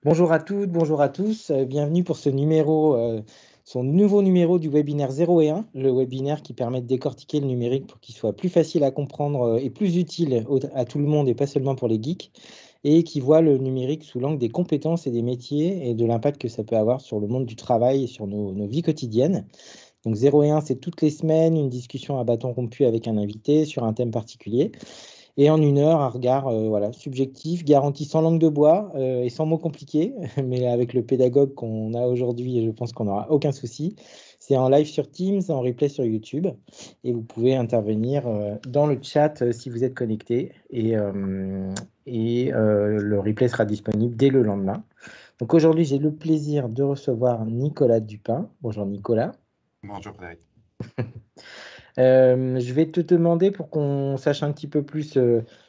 Bonjour à toutes, bonjour à tous. Bienvenue pour son nouveau numéro du webinaire 0 et 1, le webinaire qui permet de décortiquer le numérique pour qu'il soit plus facile à comprendre et plus utile à tout le monde et pas seulement pour les geeks, et qui voit le numérique sous l'angle des compétences et des métiers et de l'impact que ça peut avoir sur le monde du travail et sur nos vies quotidiennes. Donc 0 et 1, c'est toutes les semaines une discussion à bâton rompu avec un invité sur un thème particulier. Et en 1 heure, un regard voilà, subjectif, garanti sans langue de bois et sans mots compliqués. Mais avec le pédagogue qu'on a aujourd'hui, je pense qu'on n'aura aucun souci. C'est en live sur Teams, en replay sur YouTube. Et vous pouvez intervenir dans le chat si vous êtes connecté. Et le replay sera disponible dès le lendemain. Donc aujourd'hui, j'ai le plaisir de recevoir Nicolas Dupin. Bonjour Nicolas. Bonjour Frédéric. Je vais te demander pour qu'on sache un petit peu plus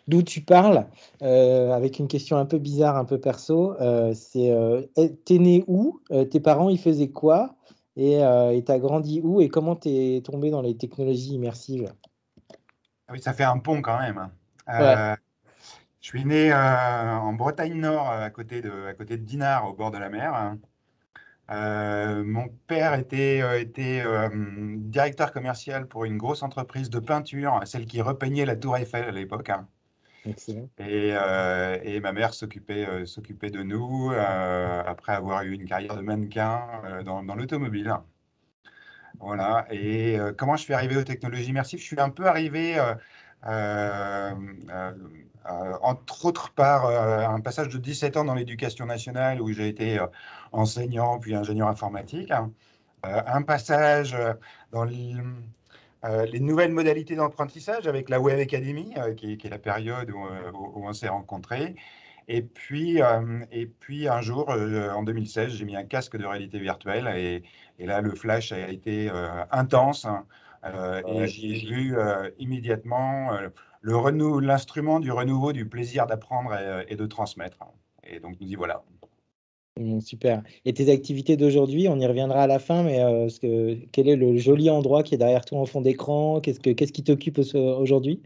d'où tu parles, avec une question un peu bizarre, un peu perso. T'es né où? Tes parents, ils faisaient quoi? Et t'as grandi où? Et comment t'es tombé dans les technologies immersives? Ah oui, ça fait un pont quand même. Ouais, Je suis né en Bretagne Nord, à côté de Dinard, au bord de la mer. Mon père était directeur commercial pour une grosse entreprise de peinture, celle qui repeignait la Tour Eiffel à l'époque. excellent. Et ma mère s'occupait de nous après avoir eu une carrière de mannequin dans l'automobile. Voilà. Et comment je suis arrivé aux technologies immersives? Je suis un peu arrivé, euh, euh, entre autres, par un passage de 17 ans dans l'éducation nationale où j'ai été enseignant puis ingénieur informatique. Un passage dans les nouvelles modalités d'apprentissage avec la Web Academy, qui est la période où on s'est rencontrés. Et puis un jour, en 2016, j'ai mis un casque de réalité virtuelle et là, le flash a été intense, hein, et j'y ai vu immédiatement l'instrument du renouveau du plaisir d'apprendre et de transmettre. Et donc, nous y voilà. Super. Et tes activités d'aujourd'hui, on y reviendra à la fin, mais quel est le joli endroit qui est derrière toi en fond d'écran? Qu'est-ce qui t'occupe aujourd'hui?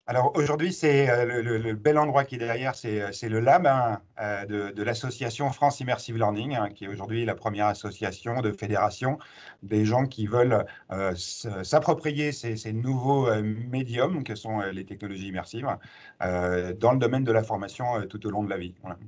Alors aujourd'hui, c'est le bel endroit qui est derrière, c'est le lab, hein, de l'association France Immersive Learning, hein, qui est aujourd'hui la première association de fédération des gens qui veulent s'approprier ces nouveaux médiums que sont les technologies immersives dans le domaine de la formation tout au long de la vie. Voilà.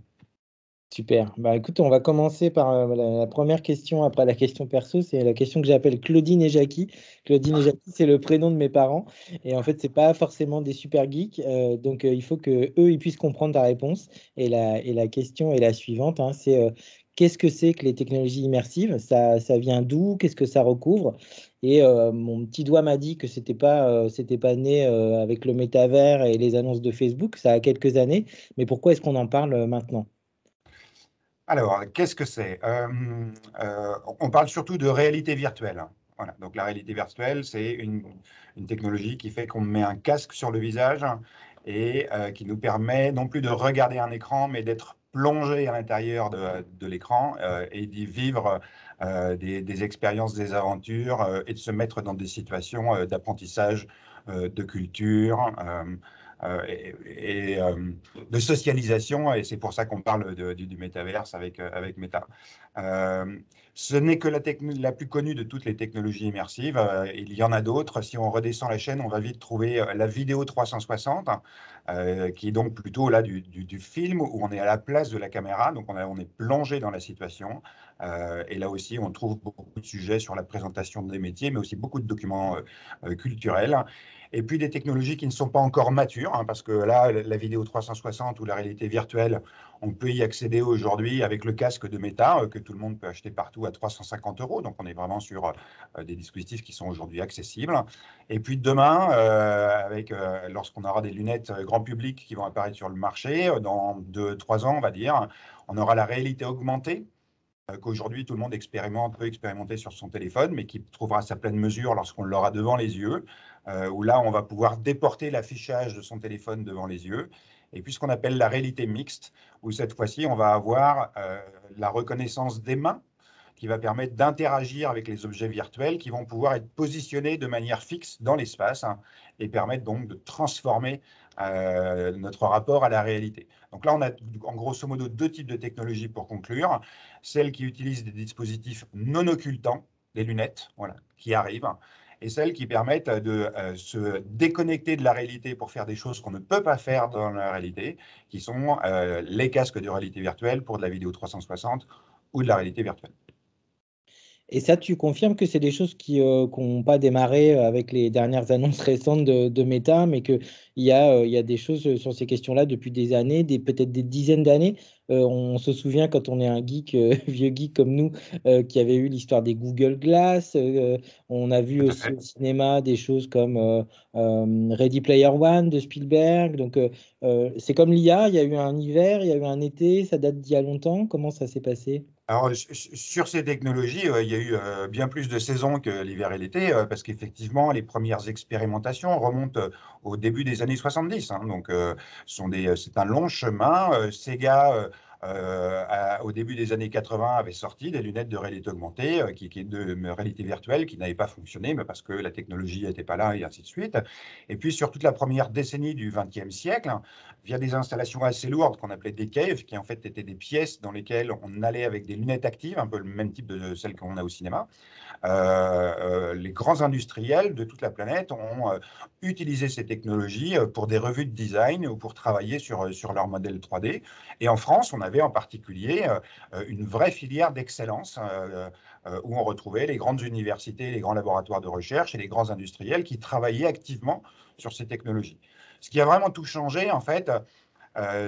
Super. Bah, écoute, on va commencer par la première question après la question perso. C'est la question que j'appelle Claudine et Jackie. Claudine et Jackie, c'est le prénom de mes parents. Et en fait, c'est pas forcément des super geeks. Donc, il faut que eux, ils puissent comprendre ta réponse. Et la question est la suivante, hein, c'est qu'est-ce que c'est que les technologies immersives? Ça vient d'où? Qu'est-ce que ça recouvre? Et mon petit doigt m'a dit que c'était pas né avec le métavers et les annonces de Facebook. Ça a quelques années. Mais pourquoi est-ce qu'on en parle maintenant? Alors, qu'est-ce que c'est? On parle surtout de réalité virtuelle. Voilà. Donc, la réalité virtuelle, c'est une technologie qui fait qu'on met un casque sur le visage et qui nous permet non plus de regarder un écran, mais d'être plongé à l'intérieur de l'écran et d'y vivre des expériences, des aventures et de se mettre dans des situations d'apprentissage, de culture. De socialisation, et c'est pour ça qu'on parle du métaverse avec Meta. Euh, Ce n'est que la plus connue de toutes les technologies immersives. Il y en a d'autres. Si on redescend la chaîne, on va vite trouver la vidéo 360, qui est donc plutôt là du film où on est à la place de la caméra, donc on est plongé dans la situation. Et là aussi, on trouve beaucoup de sujets sur la présentation des métiers, mais aussi beaucoup de documents culturels. Et puis des technologies qui ne sont pas encore matures, hein, parce que là, la vidéo 360 ou la réalité virtuelle, on peut y accéder aujourd'hui avec le casque de Meta, que tout le monde peut acheter partout à 350 euros. Donc on est vraiment sur des dispositifs qui sont aujourd'hui accessibles. Et puis demain, lorsqu'on aura des lunettes grand public qui vont apparaître sur le marché, dans 2, 3 ans, on va dire, on aura la réalité augmentée qu'aujourd'hui tout le monde peut expérimenter sur son téléphone, mais qui trouvera sa pleine mesure lorsqu'on l'aura devant les yeux, où là on va pouvoir déporter l'affichage de son téléphone devant les yeux. Et puis ce qu'on appelle la réalité mixte, où cette fois-ci on va avoir la reconnaissance des mains, qui va permettre d'interagir avec les objets virtuels qui vont pouvoir être positionnés de manière fixe dans l'espace, hein, et permettre donc de transformer notre rapport à la réalité. Donc là, on a en grosso modo deux types de technologies pour conclure. Celles qui utilisent des dispositifs non occultants, des lunettes, voilà, qui arrivent, et celles qui permettent de se déconnecter de la réalité pour faire des choses qu'on ne peut pas faire dans la réalité, qui sont les casques de réalité virtuelle pour de la vidéo 360 ou de la réalité virtuelle. Et ça, tu confirmes que c'est des choses qui n'ont pas démarré avec les dernières annonces récentes de Meta, mais qu'il il y a des choses sur ces questions-là depuis des années, peut-être des dizaines d'années. On se souvient quand on est un geek, vieux geek comme nous, qui avait eu l'histoire des Google Glass. On a vu Tout à aussi fait. au cinéma des choses comme Ready Player One de Spielberg. Donc, c'est comme l'IA, il y a eu un hiver, il y a eu un été, ça date d'il y a longtemps. Comment ça s'est passé? Alors, sur ces technologies, il y a eu bien plus de saisons que l'hiver et l'été, parce qu'effectivement, les premières expérimentations remontent au début des années 70, hein. Donc, c'est un long chemin. Sega, au début des années 80, avait sorti des lunettes de réalité augmentée, de réalité virtuelle, qui n'avaient pas fonctionné, mais parce que la technologie n'était pas là, et ainsi de suite. Et puis, sur toute la première décennie du XXe siècle, via des installations assez lourdes qu'on appelait des caves, qui en fait étaient des pièces dans lesquelles on allait avec des lunettes actives, un peu le même type de celles qu'on a au cinéma. Les grands industriels de toute la planète ont utilisé ces technologies pour des revues de design ou pour travailler sur leur modèle 3D. Et en France, on avait en particulier une vraie filière d'excellence où on retrouvait les grandes universités, les grands laboratoires de recherche et les grands industriels qui travaillaient activement sur ces technologies. Ce qui a vraiment tout changé, en fait,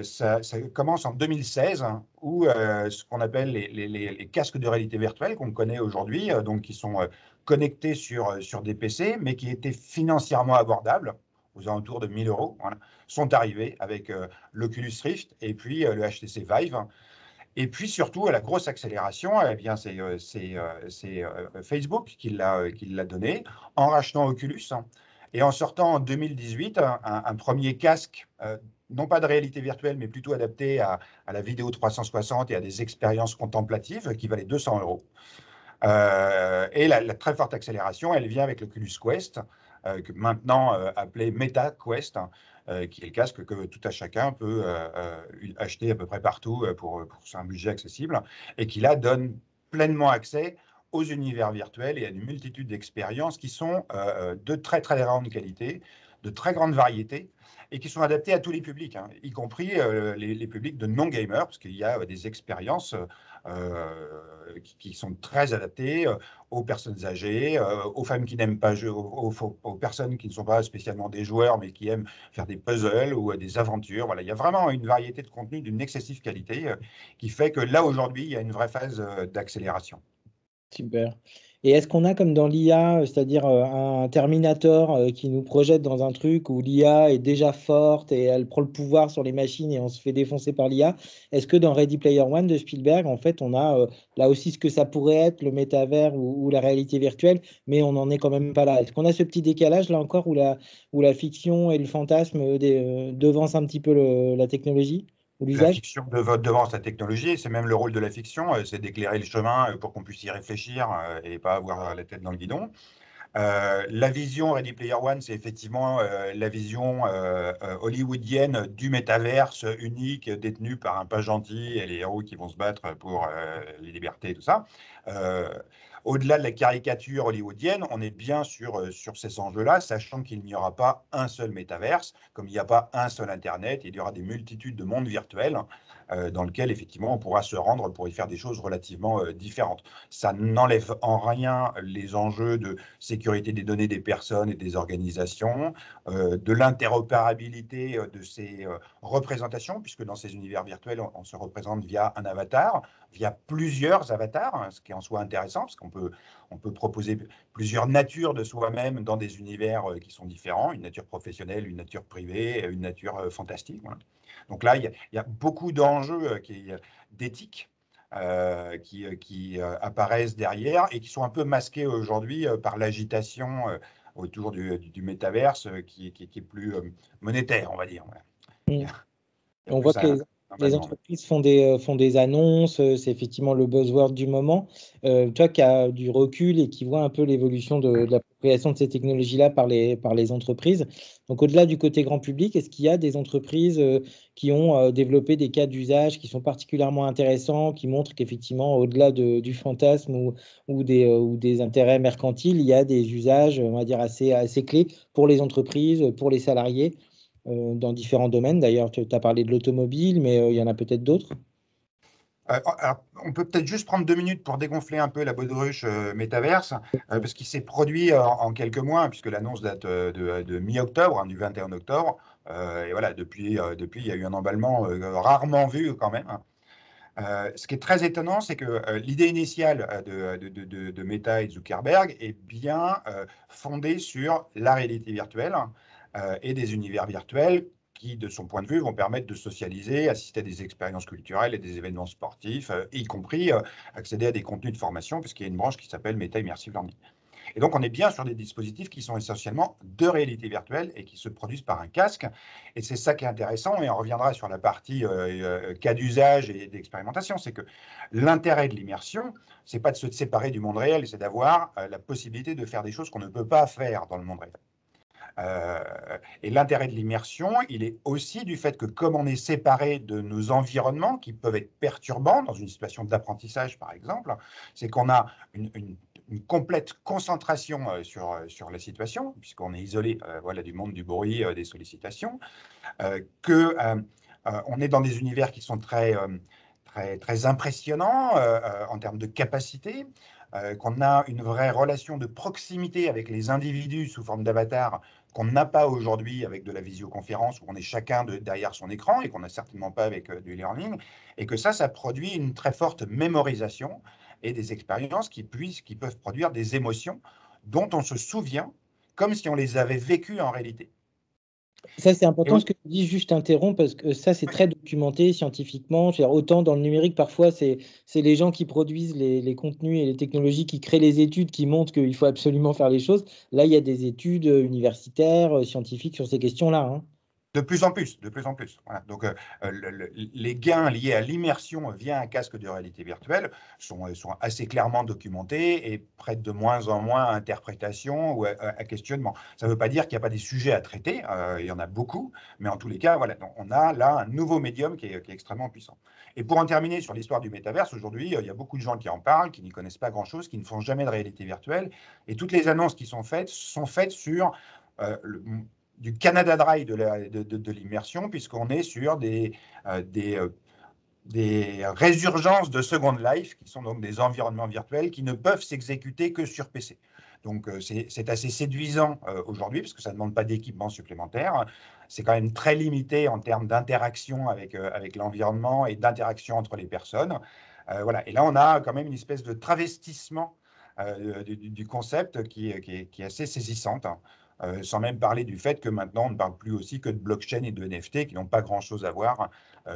ça commence en 2016, hein, où ce qu'on appelle les casques de réalité virtuelle qu'on connaît aujourd'hui, donc qui sont connectés sur des PC, mais qui étaient financièrement abordables, aux alentours de 1000 euros, voilà, sont arrivés avec l'Oculus Rift et puis le HTC Vive. Et puis surtout, à la grosse accélération, eh bien, c'est Facebook qui l'a donné en rachetant Oculus, hein, et en sortant en 2018 un premier casque, non pas de réalité virtuelle, mais plutôt adapté à la vidéo 360 et à des expériences contemplatives qui valait 200 euros. Et la très forte accélération, elle vient avec l'Oculus Quest, maintenant appelé Meta Quest, hein, qui est le casque que tout à chacun peut acheter à peu près partout sur un budget accessible, et qui là donne pleinement accès aux univers virtuels et à une multitude d'expériences qui sont de très très grande qualité, de très grande variété, et qui sont adaptés à tous les publics, hein, y compris les publics de non-gamers, parce qu'il y a des expériences qui sont très adaptées aux personnes âgées, aux femmes qui n'aiment pas jouer, aux personnes qui ne sont pas spécialement des joueurs, mais qui aiment faire des puzzles ou des aventures. Voilà, il y a vraiment une variété de contenus d'une excessive qualité qui fait que là, aujourd'hui, il y a une vraie phase d'accélération. Super. Et est-ce qu'on a comme dans l'IA, c'est-à-dire un Terminator qui nous projette dans un truc où l'IA est déjà forte et elle prend le pouvoir sur les machines et on se fait défoncer par l'IA? Est-ce que dans Ready Player One de Spielberg, en fait, on a là aussi ce que ça pourrait être, le métavers ou la réalité virtuelle, mais on n'en est quand même pas là? Est-ce qu'on a ce petit décalage là encore où la fiction et le fantasme devancent un petit peu la technologie ou La l'usage? fiction de vote devant sa technologie, c'est même le rôle de la fiction, c'est d'éclairer le chemin pour qu'on puisse y réfléchir et pas avoir la tête dans le guidon. La vision Ready Player One, c'est effectivement la vision hollywoodienne du métaverse unique détenu par un pas gentil et les héros qui vont se battre pour les libertés et tout ça. Euh, Au-delà de la caricature hollywoodienne, on est bien sur ces enjeux-là, sachant qu'il n'y aura pas un seul métaverse, comme il n'y a pas un seul Internet, il y aura des multitudes de mondes virtuels dans lesquels effectivement on pourra se rendre pour y faire des choses relativement différentes. Ça n'enlève en rien les enjeux de sécurité des données des personnes et des organisations, de l'interopérabilité de ces représentations, puisque dans ces univers virtuels, on se représente via un avatar, via plusieurs avatars, hein, ce qui est en soi intéressant, parce on peut proposer plusieurs natures de soi-même dans des univers qui sont différents, une nature professionnelle, une nature privée, une nature fantastique. Voilà. Donc là, il y a beaucoup d'enjeux d'éthique qui apparaissent derrière et qui sont un peu masqués aujourd'hui par l'agitation autour du métaverse qui est plus monétaire, on va dire. Voilà. Il y Mm. a, il y a On voit plus que un, Les normalement. entreprises font des annonces, c'est effectivement le buzzword du moment. Toi qui as du recul et qui vois un peu l'évolution de l'appropriation de ces technologies-là par les entreprises. Donc, au-delà du côté grand public, est-ce qu'il y a des entreprises qui ont développé des cas d'usage qui sont particulièrement intéressants, qui montrent qu'effectivement, au-delà du fantasme ou des intérêts mercantiles, il y a des usages, on va dire, assez clés pour les entreprises, pour les salariés? Dans différents domaines. D'ailleurs, tu as parlé de l'automobile, mais il y en a peut-être d'autres. Alors, on peut peut-être juste prendre 2 minutes pour dégonfler un peu la baudruche métaverse, parce qu'il s'est produit en quelques mois, hein, puisque l'annonce date de mi-octobre, hein, du 21 octobre. Et voilà, depuis, il y a eu un emballement rarement vu quand même. Ce qui est très étonnant, c'est que l'idée initiale de Meta et de Zuckerberg est bien fondée sur la réalité virtuelle et des univers virtuels qui, de son point de vue, vont permettre de socialiser, assister à des expériences culturelles et des événements sportifs, y compris accéder à des contenus de formation, puisqu'il y a une branche qui s'appelle Meta Immersive Learning. Et donc, on est bien sur des dispositifs qui sont essentiellement de réalité virtuelle et qui se produisent par un casque. Et c'est ça qui est intéressant, et on reviendra sur la partie cas d'usage et d'expérimentation, c'est que l'intérêt de l'immersion, c'est pas de se séparer du monde réel, c'est d'avoir la possibilité de faire des choses qu'on ne peut pas faire dans le monde réel. Et l'intérêt de l'immersion, il est aussi du fait que comme on est séparé de nos environnements qui peuvent être perturbants dans une situation d'apprentissage, par exemple, c'est qu'on a une complète concentration sur la situation, puisqu'on est isolé voilà, du monde du bruit, des sollicitations, qu'on est dans des univers qui sont très impressionnants en termes de capacité, qu'on a une vraie relation de proximité avec les individus sous forme d'avatar qu'on n'a pas aujourd'hui avec de la visioconférence où on est chacun derrière son écran et qu'on n'a certainement pas avec du e-learning, et que ça produit une très forte mémorisation et des expériences qui peuvent produire des émotions dont on se souvient comme si on les avait vécues en réalité. Ça, c'est Et important oui, ce que tu dis, juste interrompre, parce que ça, c'est très documenté scientifiquement. Je veux dire, autant dans le numérique, parfois, c'est les gens qui produisent les contenus et les technologies qui créent les études qui montrent qu'il faut absolument faire les choses. Là, il y a des études universitaires, scientifiques sur ces questions-là, hein. de plus en plus, de plus en plus. Voilà. Donc, les gains liés à l'immersion via un casque de réalité virtuelle sont assez clairement documentés et prêtent de moins en moins à interprétation ou à questionnement. Ça ne veut pas dire qu'il n'y a pas des sujets à traiter, il y en a beaucoup, mais en tous les cas, voilà, donc on a là un nouveau médium qui est extrêmement puissant. Et pour en terminer sur l'histoire du métaverse, aujourd'hui, il y a beaucoup de gens qui en parlent, qui n'y connaissent pas grand-chose, qui ne font jamais de réalité virtuelle, et toutes les annonces qui sont faites sur le, du Canada Dry de l'immersion, puisqu'on est sur euh, des, euh, des résurgences de Second Life, qui sont donc des environnements virtuels qui ne peuvent s'exécuter que sur PC. Donc c'est assez séduisant aujourd'hui, parce que ça ne demande pas d'équipement supplémentaire. C'est quand même très limité en termes d'interaction avec l'environnement et d'interaction entre les personnes. Voilà. Et là, on a quand même une espèce de travestissement du concept qui est assez saisissante, hein. Sans même parler du fait que maintenant, on ne parle plus aussi que de blockchain et de NFT qui n'ont pas grand-chose à voir,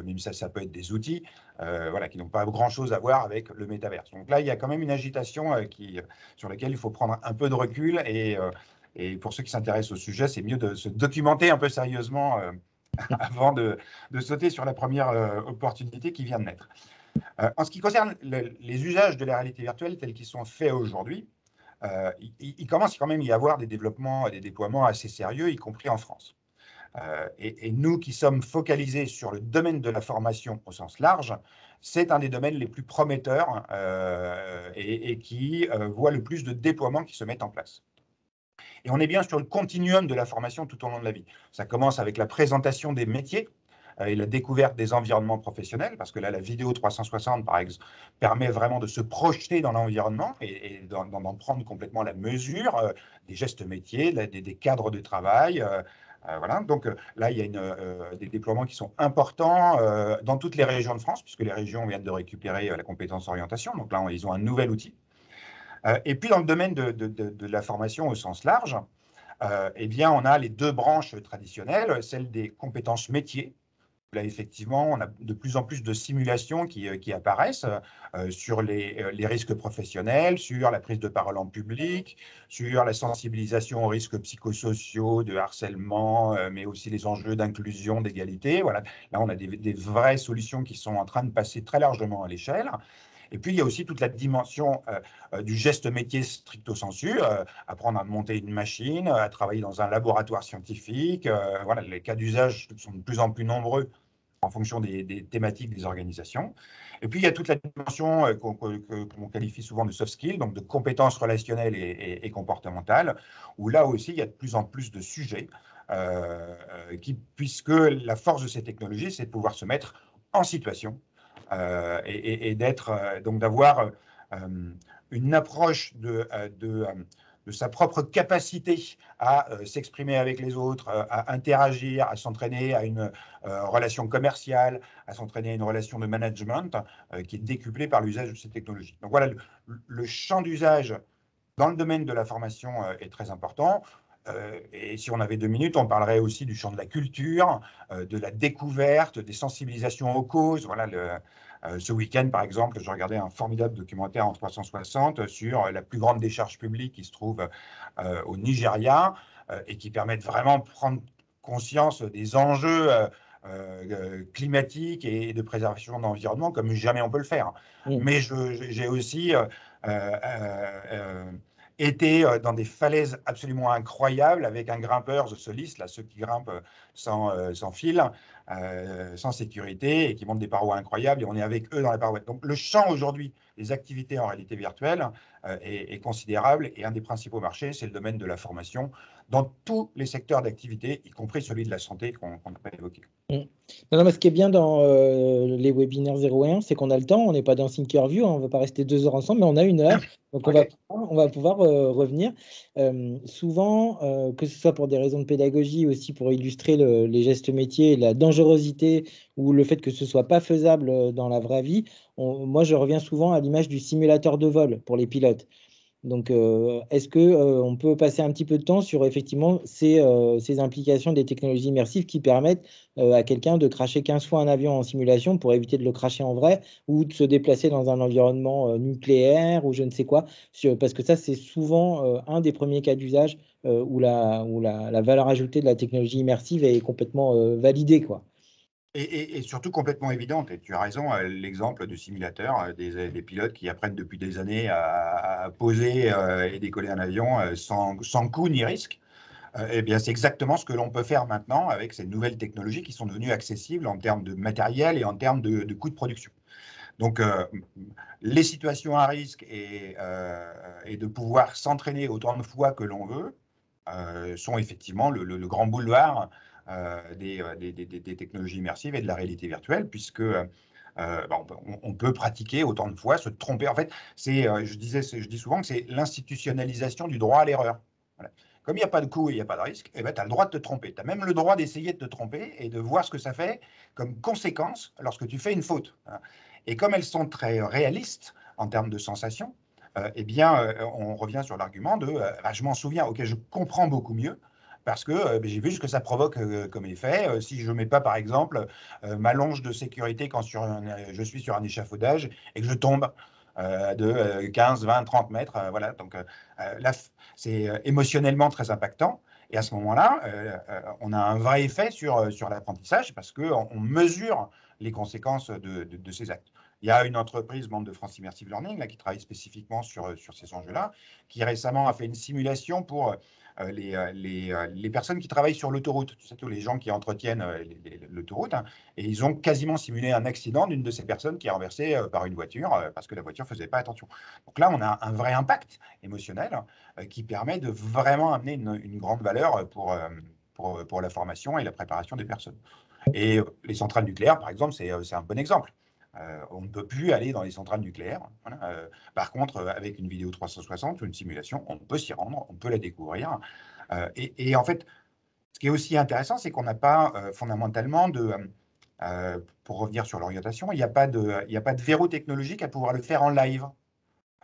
même ça peut être des outils, voilà, qui n'ont pas grand-chose à voir avec le métaverse. Donc là, il y a quand même une agitation sur laquelle il faut prendre un peu de recul. Et pour ceux qui s'intéressent au sujet, c'est mieux de se documenter un peu sérieusement avant de sauter sur la première opportunité qui vient de naître. En ce qui concerne les usages de la réalité virtuelle tels qu'ils sont faits aujourd'hui, il commence quand même à y avoir des développements et des déploiements assez sérieux, y compris en France. Et nous qui sommes focalisés sur le domaine de la formation au sens large, c'est un des domaines les plus prometteurs et qui voit le plus de déploiements qui se mettent en place. Et on est bien sur le continuum de la formation tout au long de la vie. Ça commence avec la présentation des métiers et la découverte des environnements professionnels, parce que là, la vidéo 360, par exemple, permet vraiment de se projeter dans l'environnement et d'en prendre complètement la mesure des gestes métiers, des cadres de travail. Voilà. Donc là, il y a des déploiements qui sont importants dans toutes les régions de France, puisque les régions viennent de récupérer la compétence orientation. Donc là, ils ont un nouvel outil. Et puis, dans le domaine de la formation au sens large, eh bien, on a les deux branches traditionnelles, celle des compétences métiers, Là, effectivement, on a de plus en plus de simulations qui apparaissent sur les risques professionnels, sur la prise de parole en public, sur la sensibilisation aux risques psychosociaux, de harcèlement, mais aussi les enjeux d'inclusion, d'égalité. Voilà. Là, on a des vraies solutions qui sont en train de passer très largement à l'échelle. Et puis, il y a aussi toute la dimension du geste métier stricto sensu, apprendre à monter une machine, à travailler dans un laboratoire scientifique. Voilà, les cas d'usage sont de plus en plus nombreux en fonction des thématiques des organisations. Et puis, il y a toute la dimension qu'on qualifie souvent de soft skills, donc de compétences relationnelles et comportementales, où là aussi, il y a de plus en plus de sujets, puisque la force de ces technologies, c'est de pouvoir se mettre en situation et donc d'avoir une approche de sa propre capacité à s'exprimer avec les autres, à interagir, à s'entraîner à une relation commerciale, à s'entraîner à une relation de management qui est décuplée par l'usage de ces technologies. Donc voilà, le champ d'usage dans le domaine de la formation est très important. Et si on avait 2 minutes, on parlerait aussi du champ de la culture, de la découverte, des sensibilisations aux causes. Voilà, ce week-end, par exemple, je regardais un formidable documentaire en 360 sur la plus grande décharge publique qui se trouve au Nigeria et qui permet de vraiment prendre conscience des enjeux climatiques et de préservation de l'environnement comme jamais on peut le faire. Mais j'ai aussi été dans des falaises absolument incroyables avec un grimpeur soliste, là, ceux qui grimpent sans fil, sans sécurité et qui montent des parois incroyables et on est avec eux dans la paroi. Donc le champ aujourd'hui des activités en réalité virtuelle est considérable et un des principaux marchés, c'est le domaine de la formation dans tous les secteurs d'activité, y compris celui de la santé qu'on n'a pas évoqué. Non, non, mais ce qui est bien dans les webinaires 0 et 1, c'est qu'on a le temps, on n'est pas dans Thinkerview, on ne va pas rester 2 heures ensemble, mais on a 1 heure, donc on va pouvoir revenir. Souvent, que ce soit pour des raisons de pédagogie, aussi pour illustrer les gestes métiers, la dangerosité ou le fait que ce ne soit pas faisable dans la vraie vie, moi je reviens souvent à l'image du simulateur de vol pour les pilotes. Donc, est-ce qu'on peut passer un petit peu de temps sur effectivement ces implications des technologies immersives qui permettent à quelqu'un de crasher 15 fois un avion en simulation pour éviter de le crasher en vrai ou de se déplacer dans un environnement nucléaire ou je ne sais quoi, parce que ça, c'est souvent un des premiers cas d'usage où la valeur ajoutée de la technologie immersive est complètement validée, quoi. Et surtout complètement évidente, et tu as raison, l'exemple du simulateur, des pilotes qui apprennent depuis des années à poser et décoller un avion sans coût ni risque. Eh bien, c'est exactement ce que l'on peut faire maintenant avec ces nouvelles technologies qui sont devenues accessibles en termes de matériel et en termes de coûts de production. Donc, les situations à risque et de pouvoir s'entraîner autant de fois que l'on veut sont effectivement le grand boulevard des technologies immersives et de la réalité virtuelle, puisque on peut pratiquer autant de fois, se tromper. En fait, je dis souvent que c'est l'institutionnalisation du droit à l'erreur. Voilà. Comme il n'y a pas de coût et il n'y a pas de risque, eh ben, tu as le droit de te tromper. Tu as même le droit d'essayer de te tromper et de voir ce que ça fait comme conséquence lorsque tu fais une faute. Et comme elles sont très réalistes en termes de sensations, eh bien, on revient sur l'argument de je m'en souviens, ok, je comprends beaucoup mieux parce que j'ai vu ce que ça provoque comme effet. Si je ne mets pas, par exemple, ma longe de sécurité quand je suis sur un échafaudage et que je tombe de 15, 20, 30 mètres, voilà. Donc là, c'est émotionnellement très impactant. Et à ce moment-là, on a un vrai effet sur l'apprentissage parce qu'on mesure les conséquences de ces actes. Il y a une entreprise membre de France Immersive Learning là, qui travaille spécifiquement sur ces enjeux-là, qui récemment a fait une simulation pour les personnes qui travaillent sur l'autoroute, tu sais, tous les gens qui entretiennent l'autoroute, hein, et ils ont quasiment simulé un accident d'une de ces personnes qui est renversée par une voiture parce que la voiture ne faisait pas attention. Donc là, on a un vrai impact émotionnel qui permet de vraiment amener une grande valeur pour la formation et la préparation des personnes. Et les centrales nucléaires, par exemple, c'est un bon exemple. On ne peut plus aller dans les centrales nucléaires. Voilà. Par contre, avec une vidéo 360 ou une simulation, on peut s'y rendre, on peut la découvrir. Et en fait, ce qui est aussi intéressant, c'est qu'on n'a pas fondamentalement pour revenir sur l'orientation, il n'y a pas de verrou technologique à pouvoir le faire en live.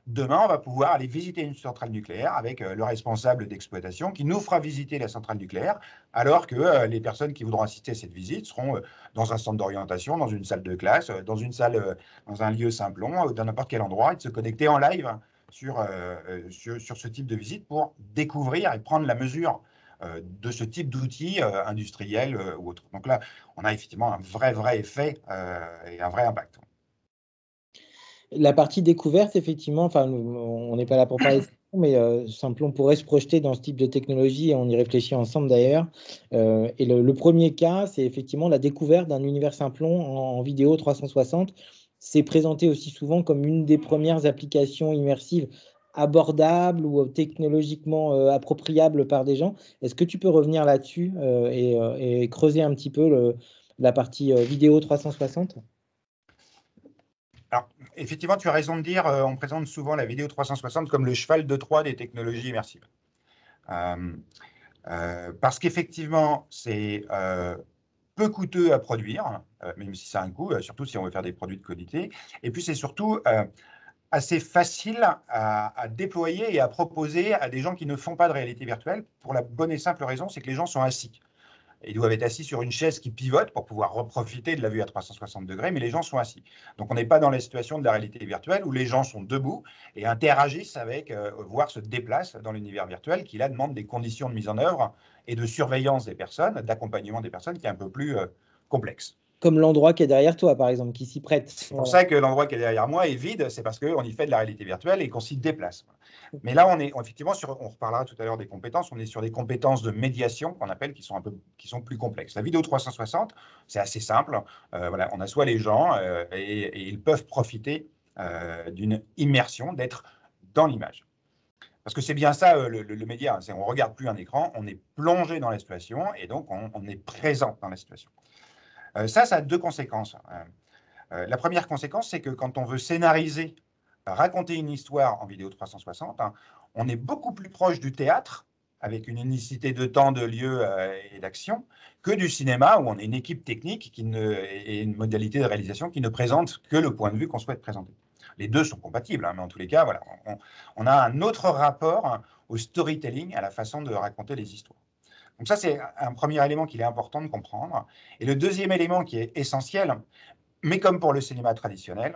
demain, on va pouvoir aller visiter une centrale nucléaire avec le responsable d'exploitation qui nous fera visiter la centrale nucléaire, alors que les personnes qui voudront assister à cette visite seront dans un centre d'orientation, dans une salle de classe, dans une salle, dans un lieu Simplon, dans n'importe quel endroit, et de se connecter en live sur ce type de visite pour découvrir et prendre la mesure de ce type d'outils industriels ou autres. Donc là, on a effectivement un vrai effet et un vrai impact. La partie découverte, effectivement, enfin, on n'est pas là pour parler de ça, mais Simplon pourrait se projeter dans ce type de technologie et on y réfléchit ensemble d'ailleurs. Et le premier cas, c'est effectivement la découverte d'un univers Simplon en vidéo 360. C'est présenté aussi souvent comme une des premières applications immersives abordables ou technologiquement appropriables par des gens. Est-ce que tu peux revenir là-dessus et creuser un petit peu la partie vidéo 360? Alors, effectivement, tu as raison de dire, on présente souvent la vidéo 360 comme le cheval de Troie des technologies immersives. Parce qu'effectivement, c'est peu coûteux à produire, même si ça a un coût, surtout si on veut faire des produits de qualité. Et puis, c'est surtout assez facile à déployer et à proposer à des gens qui ne font pas de réalité virtuelle, pour la bonne et simple raison, c'est que les gens sont assis. Ils doivent être assis sur une chaise qui pivote pour pouvoir profiter de la vue à 360 degrés, mais les gens sont assis. Donc on n'est pas dans la situation de la réalité virtuelle où les gens sont debout et interagissent avec, voire se déplacent dans l'univers virtuel, qui là demande des conditions de mise en œuvre et de surveillance des personnes, d'accompagnement des personnes, qui est un peu plus complexe. Comme l'endroit qui est derrière toi, par exemple, qui s'y prête. C'est pour ça que l'endroit qui est derrière moi est vide, c'est parce qu'on y fait de la réalité virtuelle et qu'on s'y déplace. Mais là, on est effectivement on reparlera tout à l'heure des compétences, on est sur des compétences de médiation qu'on appelle, qui sont plus complexes. La vidéo 360, c'est assez simple. Voilà, on assoit les gens et ils peuvent profiter d'une immersion, d'être dans l'image. Parce que c'est bien ça, le média, on ne regarde plus un écran, on est plongé dans la situation et donc on est présent dans la situation. Ça a deux conséquences. La première conséquence, c'est que quand on veut scénariser, raconter une histoire en vidéo 360, on est beaucoup plus proche du théâtre, avec une unicité de temps, de lieu et d'action, que du cinéma, où on a une équipe technique et une modalité de réalisation qui ne présente que le point de vue qu'on souhaite présenter. Les deux sont compatibles, mais en tous les cas, voilà, on a un autre rapport au storytelling, à la façon de raconter les histoires. Donc ça, c'est un premier élément qu'il est important de comprendre. Et le deuxième élément qui est essentiel, mais comme pour le cinéma traditionnel,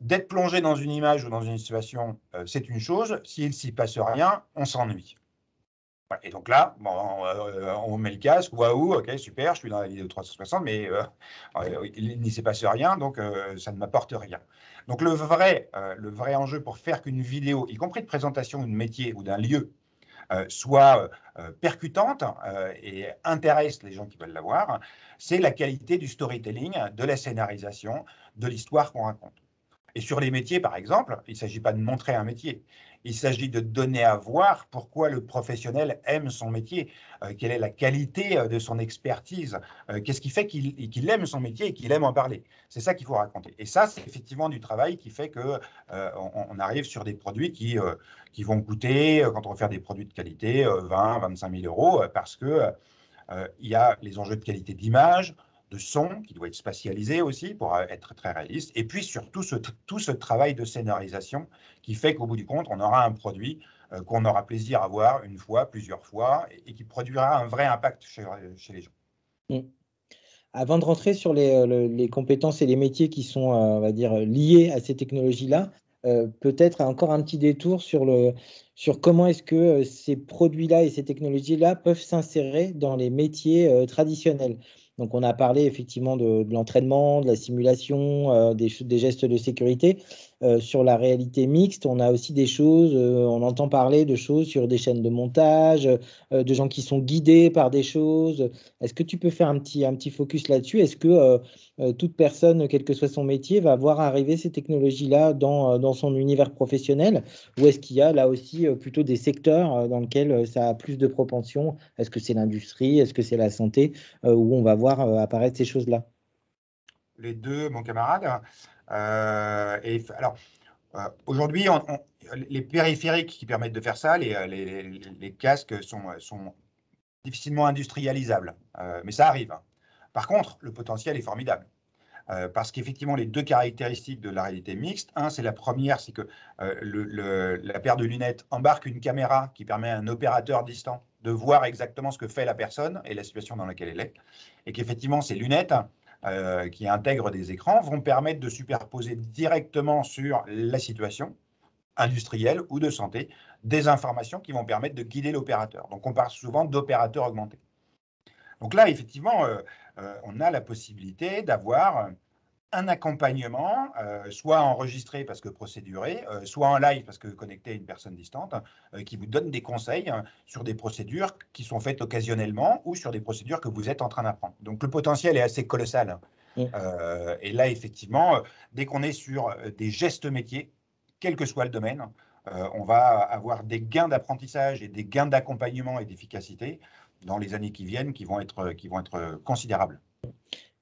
d'être plongé dans une image ou dans une situation, c'est une chose. S'il ne s'y passe rien, on s'ennuie. Voilà. Et donc là, bon, on met le casque, waouh, ok, super, je suis dans la vidéo 360, mais il n'y s'est passé rien, donc ça ne m'apporte rien. Donc le vrai enjeu pour faire qu'une vidéo, y compris de présentation d'un métier ou d'un lieu, soit percutante et intéresse les gens qui veulent la voir, c'est la qualité du storytelling, de la scénarisation, de l'histoire qu'on raconte. Et sur les métiers, par exemple, il ne s'agit pas de montrer un métier, il s'agit de donner à voir pourquoi le professionnel aime son métier, quelle est la qualité de son expertise, qu'est-ce qui fait qu'il aime son métier et qu'il aime en parler. C'est ça qu'il faut raconter. Et ça, c'est effectivement du travail qui fait qu'on arrive sur des produits qui vont coûter, quand on veut faire des produits de qualité, 20 25 000 euros, parce qu'il y a les enjeux de qualité d'image, de son, qui doit être spatialisé aussi pour être très réaliste, et puis surtout tout ce travail de scénarisation qui fait qu'au bout du compte, on aura un produit qu'on aura plaisir à voir une fois, plusieurs fois, et qui produira un vrai impact chez les gens. Mm. Avant de rentrer sur les compétences et les métiers qui sont, on va dire, liés à ces technologies-là, peut-être encore un petit détour sur comment est-ce que ces produits-là et ces technologies-là peuvent s'insérer dans les métiers traditionnels. Donc, on a parlé effectivement de l'entraînement, de la simulation, des gestes de sécurité. Sur la réalité mixte, on a aussi des choses, on entend parler de choses sur des chaînes de montage, de gens qui sont guidés par des choses. Est-ce que tu peux faire un petit focus là-dessus? Est-ce que toute personne, quel que soit son métier, va voir arriver ces technologies-là dans son univers professionnel? Ou est-ce qu'il y a là aussi plutôt des secteurs dans lesquels ça a plus de propension? Est-ce que c'est l'industrie? Est-ce que c'est la santé où on va voir apparaître ces choses-là? Les deux, mon camarade. Alors, aujourd'hui, les périphériques qui permettent de faire ça, les casques sont difficilement industrialisables, mais ça arrive. Par contre, le potentiel est formidable. parce qu'effectivement, les deux caractéristiques de la réalité mixte, c'est la première, c'est que la paire de lunettes embarque une caméra qui permet à un opérateur distant de voir exactement ce que fait la personne et la situation dans laquelle elle est, et qu'effectivement, ces lunettes qui intègrent des écrans vont permettre de superposer directement sur la situation industrielle ou de santé des informations qui vont permettre de guider l'opérateur. Donc, on parle souvent d'opérateur augmenté. Donc là, effectivement, on a la possibilité d'avoir un accompagnement, soit enregistré parce que procéduré, soit en live parce que connecté à une personne distante, qui vous donne des conseils sur des procédures qui sont faites occasionnellement ou sur des procédures que vous êtes en train d'apprendre. Donc le potentiel est assez colossal. Et là, effectivement, dès qu'on est sur des gestes métiers, quel que soit le domaine, on va avoir des gains d'apprentissage et des gains d'accompagnement et d'efficacité dans les années qui viennent qui vont être considérables.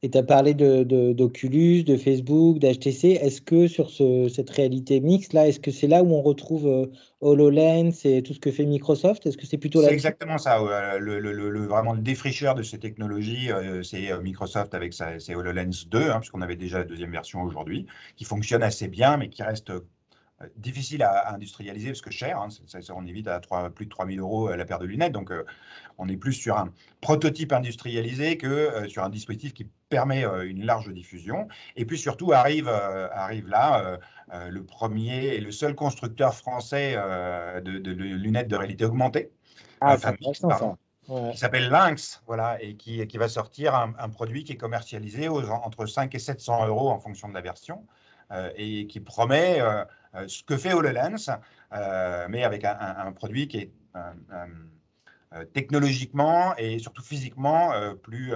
Et tu as parlé d'Oculus, de Facebook, d'HTC. Est-ce que sur cette réalité mixte, là, est-ce que c'est là où on retrouve HoloLens et tout ce que fait Microsoft? Est-ce que c'est plutôt C'est là-dessus? exactement ça. Vraiment le défricheur de ces technologies, c'est Microsoft avec ses HoloLens 2, puisqu'on avait déjà la deuxième version aujourd'hui, qui fonctionne assez bien, mais qui reste difficile à industrialiser parce que cher. On évite à plus de 3 000 euros la paire de lunettes. Donc, on est plus sur un prototype industrialisé que sur un dispositif qui permet une large diffusion. Et puis surtout, arrive là le premier et le seul constructeur français de lunettes de réalité augmentée, Ah, c'est enfin mixte, intéressant pardon, ça. Ouais. qui s'appelle Lynx, voilà, et qui va sortir un produit qui est commercialisé entre 5 et 700 euros en fonction de la version, et qui promet ce que fait HoloLens, mais avec un produit qui est technologiquement et surtout physiquement plus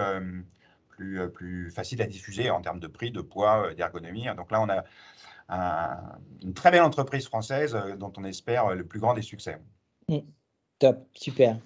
facile à diffuser en termes de prix, de poids, d'ergonomie. Donc là, on a une très belle entreprise française dont on espère le plus grand des succès. Mm. Top, super.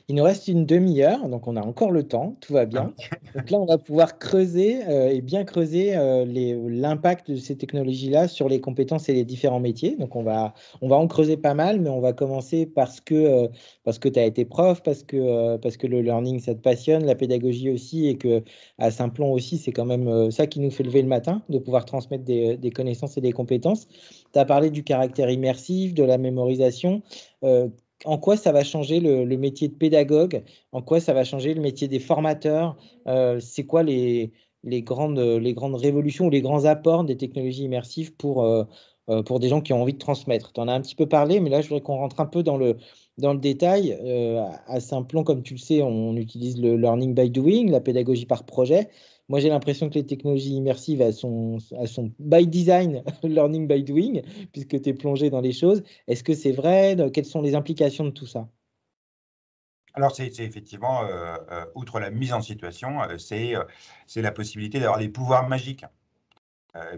Il nous reste une demi-heure, donc on a encore le temps, tout va bien. Donc là, on va pouvoir creuser et bien creuser l'impact de ces technologies-là sur les compétences et les différents métiers. Donc on va en creuser pas mal, mais on va commencer parce que tu as été prof, parce que le learning, ça te passionne, la pédagogie aussi, et que à Simplon aussi, c'est quand même ça qui nous fait lever le matin, de pouvoir transmettre des connaissances et des compétences. Tu as parlé du caractère immersif, de la mémorisation. En quoi ça va changer le métier de pédagogue? En quoi ça va changer le métier des formateurs? C'est quoi les grandes révolutions ou les grands apports des technologies immersives pour des gens qui ont envie de transmettre? Tu en as un petit peu parlé, mais là, je voudrais qu'on rentre un peu dans le détail. À Simplon, comme tu le sais, on utilise le learning by doing, la pédagogie par projet. Moi, j'ai l'impression que les technologies immersives, elles sont by design learning by doing, puisque tu es plongé dans les choses. Est-ce que c'est vrai? Quelles sont les implications de tout ça? Alors, c'est effectivement, outre la mise en situation, c'est la possibilité d'avoir des pouvoirs magiques,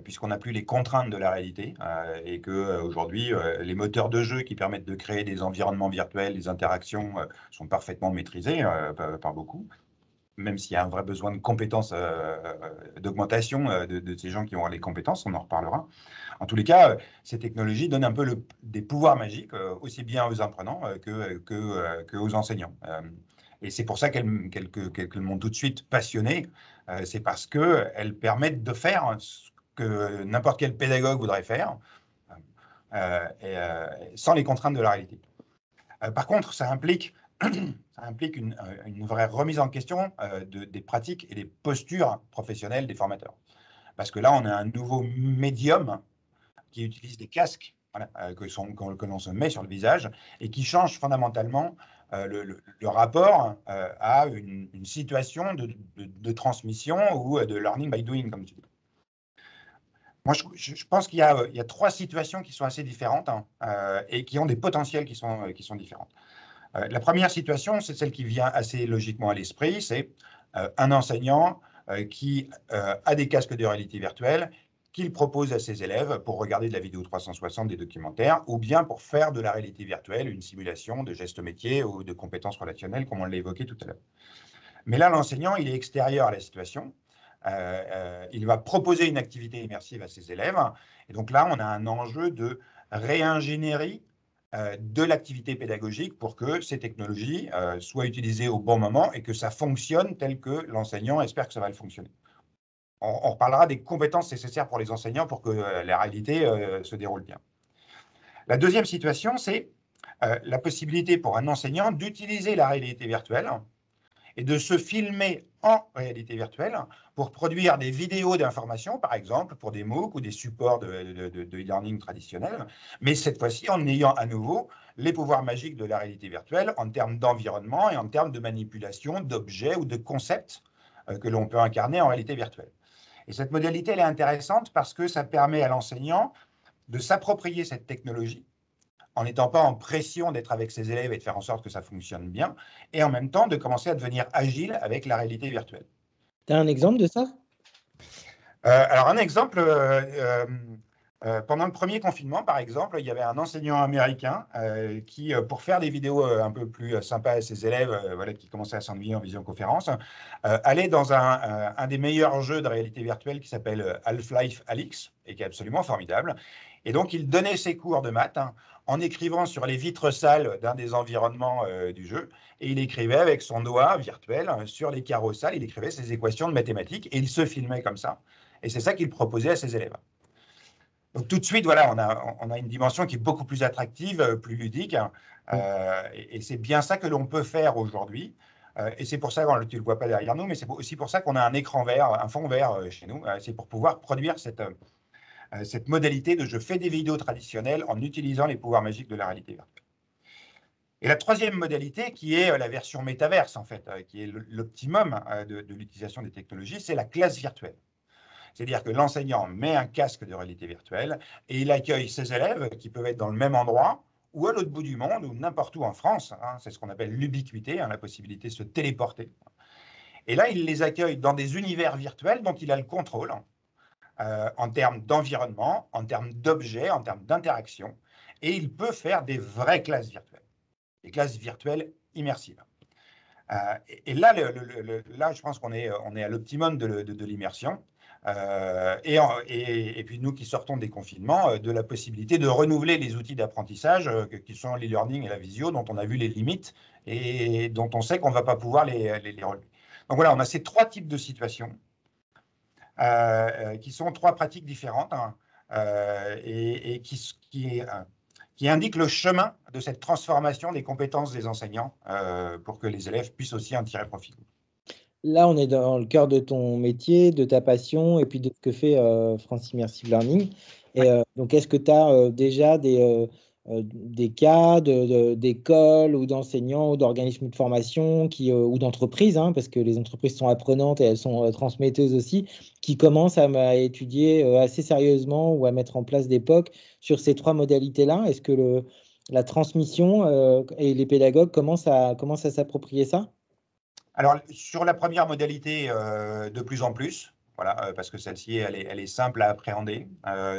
puisqu'on n'a plus les contraintes de la réalité, et que aujourd'hui, les moteurs de jeu qui permettent de créer des environnements virtuels, des interactions, sont parfaitement maîtrisés par beaucoup, même s'il y a un vrai besoin de compétences, d'augmentation de ces gens qui ont les compétences, on en reparlera. En tous les cas, ces technologies donnent un peu des pouvoirs magiques, aussi bien aux apprenants que aux enseignants. Et c'est pour ça qu'elles m'ont tout de suite passionné. C'est parce qu'elles permettent de faire ce que n'importe quel pédagogue voudrait faire, sans les contraintes de la réalité. Par contre, ça implique une vraie remise en question des pratiques et des postures professionnelles des formateurs. Parce que là, on a un nouveau médium qui utilise des casques, voilà, que l'on se met sur le visage et qui change fondamentalement le rapport à une situation de transmission ou de learning by doing, comme tu dis. Moi, je pense qu'il y a trois situations qui sont assez différentes, et qui ont des potentiels qui sont différents. La première situation, c'est celle qui vient assez logiquement à l'esprit, c'est un enseignant qui a des casques de réalité virtuelle qu'il propose à ses élèves pour regarder de la vidéo 360, des documentaires, ou bien pour faire de la réalité virtuelle, une simulation de gestes métiers ou de compétences relationnelles, comme on l'a évoqué tout à l'heure. Mais là, l'enseignant, il est extérieur à la situation. Il va proposer une activité immersive à ses élèves. Et donc là, on a un enjeu de réingénierie de l'activité pédagogique pour que ces technologies soient utilisées au bon moment et que ça fonctionne tel que l'enseignant espère que ça va le fonctionner. on reparlera des compétences nécessaires pour les enseignants pour que la réalité se déroule bien. La deuxième situation, c'est la possibilité pour un enseignant d'utiliser la réalité virtuelle et de se filmer en réalité virtuelle pour produire des vidéos d'information, par exemple, pour des MOOC ou des supports de e-learning traditionnels, mais cette fois-ci en ayant à nouveau les pouvoirs magiques de la réalité virtuelle en termes d'environnement et en termes de manipulation d'objets ou de concepts que l'on peut incarner en réalité virtuelle. Et cette modalité, elle est intéressante parce que ça permet à l'enseignant de s'approprier cette technologie en n'étant pas en pression d'être avec ses élèves et de faire en sorte que ça fonctionne bien, et en même temps de commencer à devenir agile avec la réalité virtuelle. Tu as un exemple de ça? Alors un exemple, pendant le premier confinement, par exemple, il y avait un enseignant américain qui, pour faire des vidéos un peu plus sympas à ses élèves, voilà, qui commençaient à s'ennuyer en visioconférence, allait dans un des meilleurs jeux de réalité virtuelle qui s'appelle Half-Life Alyx, et qui est absolument formidable. Et donc, il donnait ses cours de maths en écrivant sur les vitres sales d'un des environnements du jeu, et il écrivait avec son doigt virtuel sur les carreaux sales, il écrivait ses équations de mathématiques, et il se filmait comme ça. Et c'est ça qu'il proposait à ses élèves. Donc tout de suite, voilà, on a une dimension qui est beaucoup plus attractive, plus ludique, et c'est bien ça que l'on peut faire aujourd'hui. Et c'est pour ça, tu ne le vois pas derrière nous, mais c'est aussi pour ça qu'on a un écran vert, un fond vert chez nous. C'est pour pouvoir produire cette modalité de je fais des vidéos traditionnelles en utilisant les pouvoirs magiques de la réalité virtuelle. Et la troisième modalité, qui est la version métaverse, en fait, qui est l'optimum de l'utilisation des technologies, c'est la classe virtuelle. C'est-à-dire que l'enseignant met un casque de réalité virtuelle et il accueille ses élèves qui peuvent être dans le même endroit ou à l'autre bout du monde ou n'importe où en France. C'est ce qu'on appelle l'ubiquité, la possibilité de se téléporter. Et là, il les accueille dans des univers virtuels dont il a le contrôle en termes d'environnement, en termes d'objets, en termes d'interaction. Et il peut faire des vraies classes virtuelles, des classes virtuelles immersives. Et là, je pense qu'on est à l'optimum de l'immersion. Et puis nous qui sortons des confinements, de la possibilité de renouveler les outils d'apprentissage qui sont l'e-learning et la visio, dont on a vu les limites et dont on sait qu'on ne va pas pouvoir les relever. Donc voilà, on a ces trois types de situations qui sont trois pratiques différentes et qui indiquent le chemin de cette transformation des compétences des enseignants pour que les élèves puissent aussi en tirer profit. Là, on est dans le cœur de ton métier, de ta passion et puis de ce que fait France Immersive Learning. Et donc, est-ce que tu as déjà des cas d'écoles ou d'enseignants ou d'organismes de formation ou d'entreprises, parce que les entreprises sont apprenantes et elles sont transmetteuses aussi, qui commencent à étudier assez sérieusement ou à mettre en place des POC sur ces trois modalités-là? Est-ce que la transmission et les pédagogues commencent à s'approprier ça? Alors, sur la première modalité, de plus en plus, voilà, parce que celle-ci, elle est simple à appréhender.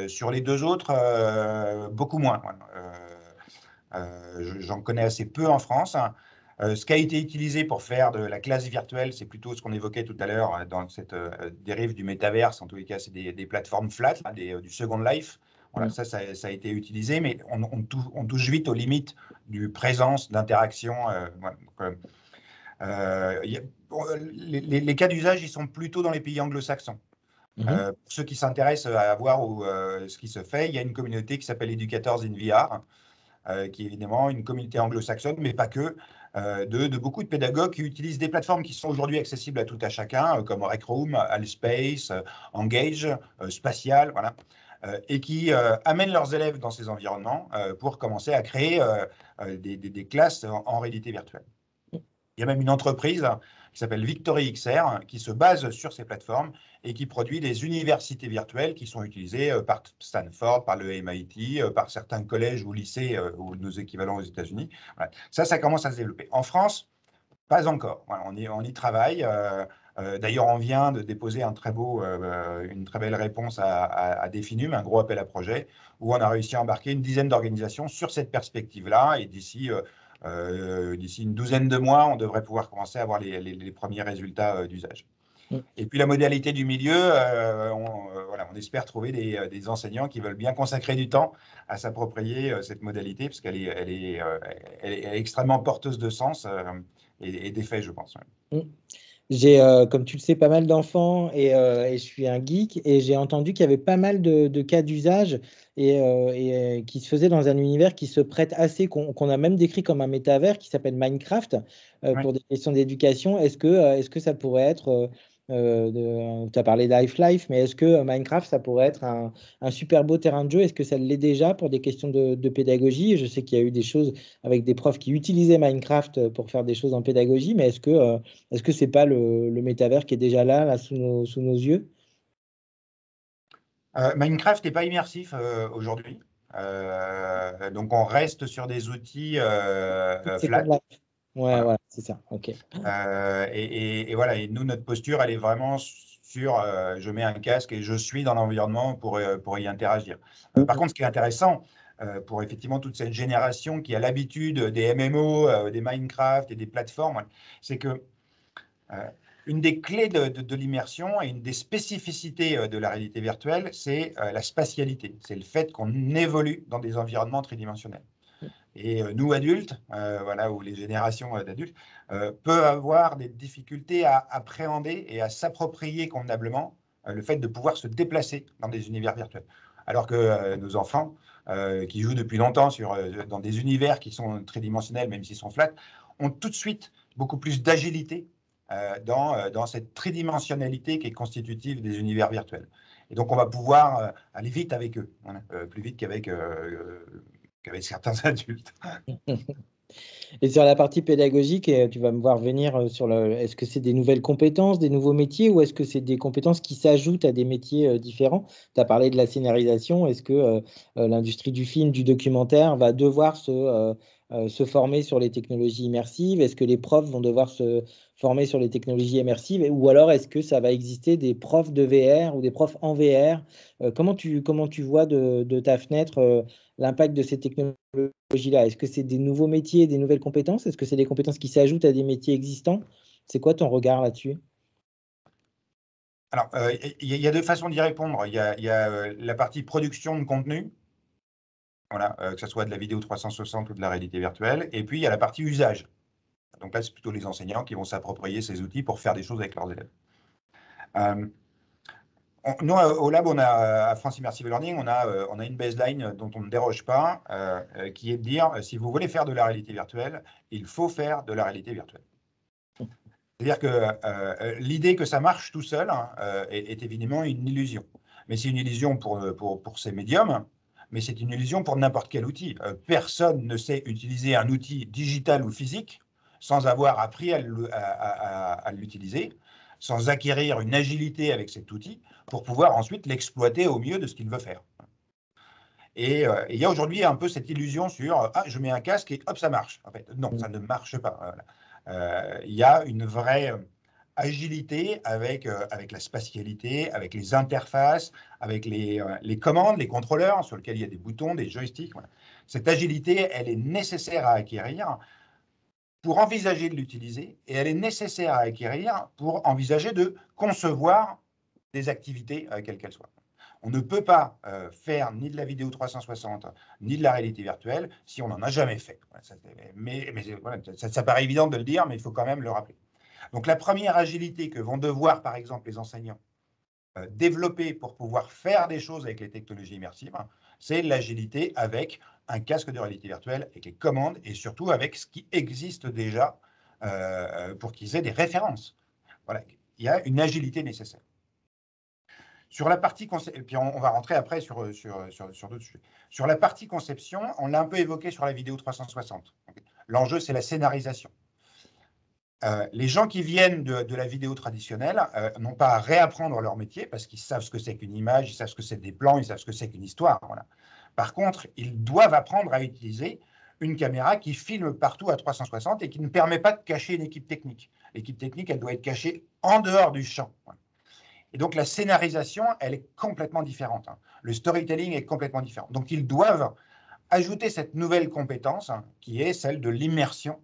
Sur les deux autres, beaucoup moins. Voilà. J'en connais assez peu en France. Ce qui a été utilisé pour faire de la classe virtuelle, c'est plutôt ce qu'on évoquait tout à l'heure dans cette dérive du métaverse. En tous les cas, c'est des plateformes flat, du Second Life. Voilà, ça a été utilisé, mais on touche vite aux limites du présence, d'interaction. Voilà. Donc, les cas d'usage, ils sont plutôt dans les pays anglo-saxons. Pour ceux qui s'intéressent à voir ce qui se fait, il y a une communauté qui s'appelle Educators in VR, qui est évidemment une communauté anglo-saxonne, mais pas que, de beaucoup de pédagogues qui utilisent des plateformes qui sont aujourd'hui accessibles à tout à chacun, comme Rec Room, Alspace, Engage, Spatial, voilà, et qui amènent leurs élèves dans ces environnements pour commencer à créer des classes en réalité virtuelle. Il y a même une entreprise qui s'appelle Victory XR qui se base sur ces plateformes et qui produit des universités virtuelles qui sont utilisées par Stanford, par le MIT, par certains collèges ou lycées ou nos équivalents aux États-Unis. Voilà. Ça commence à se développer. En France, pas encore. Voilà, on y travaille. D'ailleurs, on vient de déposer une très belle réponse à Definum, un gros appel à projet, où on a réussi à embarquer une dizaine d'organisations sur cette perspective-là. Et d'ici une douzaine de mois, on devrait pouvoir commencer à avoir les premiers résultats d'usage. Et puis la modalité du milieu, on espère trouver des enseignants qui veulent bien consacrer du temps à s'approprier cette modalité, parce qu'elle est extrêmement porteuse de sens et d'effet, je pense. Comme tu le sais, pas mal d'enfants et je suis un geek et j'ai entendu qu'il y avait pas mal de cas d'usage qui se faisaient dans un univers qui se prête assez, qu'on a même décrit comme un métavers qui s'appelle Minecraft Ouais. pour des questions d'éducation. Est-ce que ça pourrait être, tu as parlé d'Half-Life, mais est-ce que Minecraft, ça pourrait être un super beau terrain de jeu? Est-ce que ça l'est déjà pour des questions de pédagogie? Je sais qu'il y a eu des choses avec des profs qui utilisaient Minecraft pour faire des choses en pédagogie, mais est-ce que c'est pas le métavers qui est déjà là sous nos yeux? Minecraft n'est pas immersif aujourd'hui. Donc, on reste sur des outils C'est comme flat. là. Ouais, Voilà. voilà, c'est ça. OK. Et voilà. Et nous, notre posture, elle est vraiment sur je mets un casque et je suis dans l'environnement pour y interagir. Par contre, ce qui est intéressant pour effectivement toute cette génération qui a l'habitude des MMO, des Minecraft et des plateformes, c'est que Euh, une des clés de l'immersion et une des spécificités de la réalité virtuelle, c'est la spatialité. C'est le fait qu'on évolue dans des environnements tridimensionnels. Et nous, adultes, voilà, ou les générations d'adultes, peuvent avoir des difficultés à appréhender et à s'approprier convenablement le fait de pouvoir se déplacer dans des univers virtuels. Alors que nos enfants, qui jouent depuis longtemps dans des univers qui sont tridimensionnels, même s'ils sont flats, ont tout de suite beaucoup plus d'agilité dans cette tridimensionnalité qui est constitutive des univers virtuels. Et donc, on va pouvoir aller vite avec eux, voilà, plus vite qu'avec certains adultes. Et sur la partie pédagogique, tu vas me voir venir sur est-ce que c'est des nouvelles compétences, des nouveaux métiers, ou est-ce que c'est des compétences qui s'ajoutent à des métiers différents? Tu as parlé de la scénarisation. Est-ce que l'industrie du film, du documentaire va devoir se former sur les technologies immersives? Est-ce que les profs vont devoir se former sur les technologies immersives? Ou alors est-ce que ça va exister des profs de VR ou des profs en VR? Comment tu vois de ta fenêtre l'impact de ces technologies là? Est-ce que c'est des nouveaux métiers, des nouvelles compétences? Est-ce que c'est des compétences qui s'ajoutent à des métiers existants? C'est quoi ton regard là-dessus? Alors, il y a deux façons d'y répondre. Il y a la partie production de contenu, voilà, que ce soit de la vidéo 360 ou de la réalité virtuelle, et puis il y a la partie usage. Donc là, c'est plutôt les enseignants qui vont s'approprier ces outils pour faire des choses avec leurs élèves. Euh, Nous, au lab, à France Immersive Learning, on a une baseline dont on ne déroge pas, qui est de dire, si vous voulez faire de la réalité virtuelle, il faut faire de la réalité virtuelle. C'est-à-dire que l'idée que ça marche tout seul est évidemment une illusion. Mais c'est une illusion pour ces médiums, mais c'est une illusion pour n'importe quel outil. Personne ne sait utiliser un outil digital ou physique sans avoir appris à l'utiliser, sans acquérir une agilité avec cet outil pour pouvoir ensuite l'exploiter au mieux de ce qu'il veut faire. Et il y a aujourd'hui un peu cette illusion sur ah, je mets un casque et hop, ça marche. En fait, non, ça ne marche pas. Voilà. Il y a une vraie agilité avec la spatialité, avec les interfaces, avec les commandes, les contrôleurs sur lesquels il y a des boutons, des joysticks. Voilà. Cette agilité, elle est nécessaire à acquérir pour envisager de l'utiliser et elle est nécessaire à acquérir pour envisager de concevoir des activités, quelles qu'elles soient. On ne peut pas faire ni de la vidéo 360, ni de la réalité virtuelle si on n'en a jamais fait. Mais voilà, ça paraît évident de le dire, mais il faut quand même le rappeler. Donc la première agilité que vont devoir, par exemple, les enseignants développer pour pouvoir faire des choses avec les technologies immersives, c'est l'agilité avec un casque de réalité virtuelle, avec les commandes et surtout avec ce qui existe déjà pour qu'ils aient des références. Voilà, il y a une agilité nécessaire. Sur la partie et puis on va rentrer après sur d'autres sujets. Sur la partie conception, on l'a un peu évoqué sur la vidéo 360. L'enjeu, c'est la scénarisation. Les gens qui viennent de la vidéo traditionnelle n'ont pas à réapprendre leur métier parce qu'ils savent ce que c'est qu'une image, ils savent ce que c'est des plans, ils savent ce que c'est qu'une histoire. Voilà. Par contre, ils doivent apprendre à utiliser une caméra qui filme partout à 360 et qui ne permet pas de cacher une équipe technique. L'équipe technique, elle doit être cachée en dehors du champ. Voilà. Et donc la scénarisation, elle est complètement différente. Le storytelling est complètement différent. Donc ils doivent ajouter cette nouvelle compétence qui est celle de l'immersion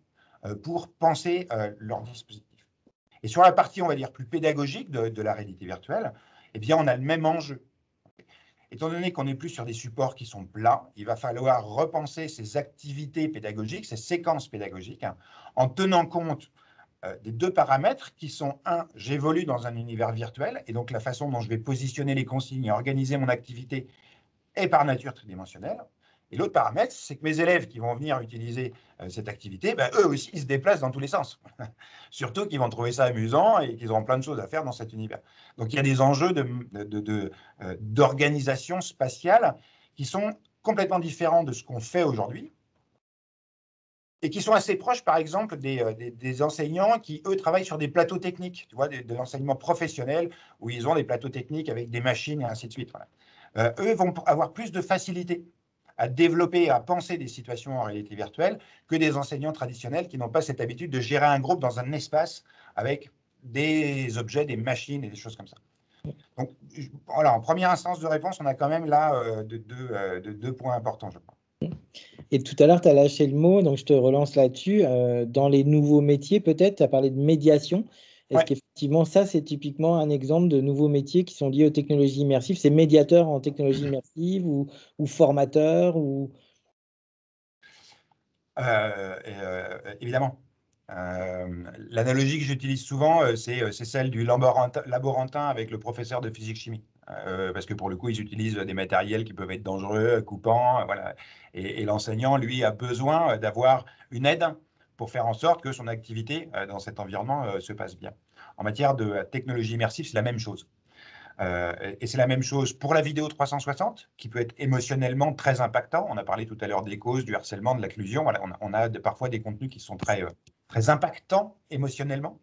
pour penser leur dispositif. Et sur la partie, on va dire, plus pédagogique de la réalité virtuelle, eh bien, on a le même enjeu. Étant donné qu'on n'est plus sur des supports qui sont plats, il va falloir repenser ces activités pédagogiques, ces séquences pédagogiques, en tenant compte des deux paramètres qui sont, un, j'évolue dans un univers virtuel, et donc la façon dont je vais positionner les consignes et organiser mon activité est par nature tridimensionnelle. Et l'autre paramètre, c'est que mes élèves qui vont venir utiliser cette activité, ben, eux aussi, ils se déplacent dans tous les sens. Surtout qu'ils vont trouver ça amusant et qu'ils auront plein de choses à faire dans cet univers. Donc il y a des enjeux d'organisation spatiale qui sont complètement différents de ce qu'on fait aujourd'hui et qui sont assez proches, par exemple, des enseignants qui, eux, travaillent sur des plateaux techniques, tu vois, de l'enseignement professionnel, où ils ont des plateaux techniques avec des machines et ainsi de suite. Voilà. Eux vont avoir plus de facilité à développer, à penser des situations en réalité virtuelle que des enseignants traditionnels qui n'ont pas cette habitude de gérer un groupe dans un espace avec des objets, des machines et des choses comme ça. Donc, voilà, en première instance de réponse, on a quand même là deux points importants, je crois. Et tout à l'heure, tu as lâché le mot, donc je te relance là-dessus. Dans les nouveaux métiers, peut-être, tu as parlé de médiation. Est-ce Ouais. qu'effectivement, ça, c'est typiquement un exemple de nouveaux métiers qui sont liés aux technologies immersives? C'est médiateur en technologie immersive ou formateur ou... Évidemment. L'analogie que j'utilise souvent, c'est celle du laborantin avec le professeur de physique-chimie. Parce que pour le coup, ils utilisent des matériels qui peuvent être dangereux, coupants, voilà. Et l'enseignant, lui, a besoin d'avoir une aide pour faire en sorte que son activité dans cet environnement se passe bien. En matière de technologie immersive, c'est la même chose. Et c'est la même chose pour la vidéo 360, qui peut être émotionnellement très impactant. On a parlé tout à l'heure des causes, du harcèlement, de l'acclusion. Voilà, on a parfois des contenus qui sont très impactants émotionnellement.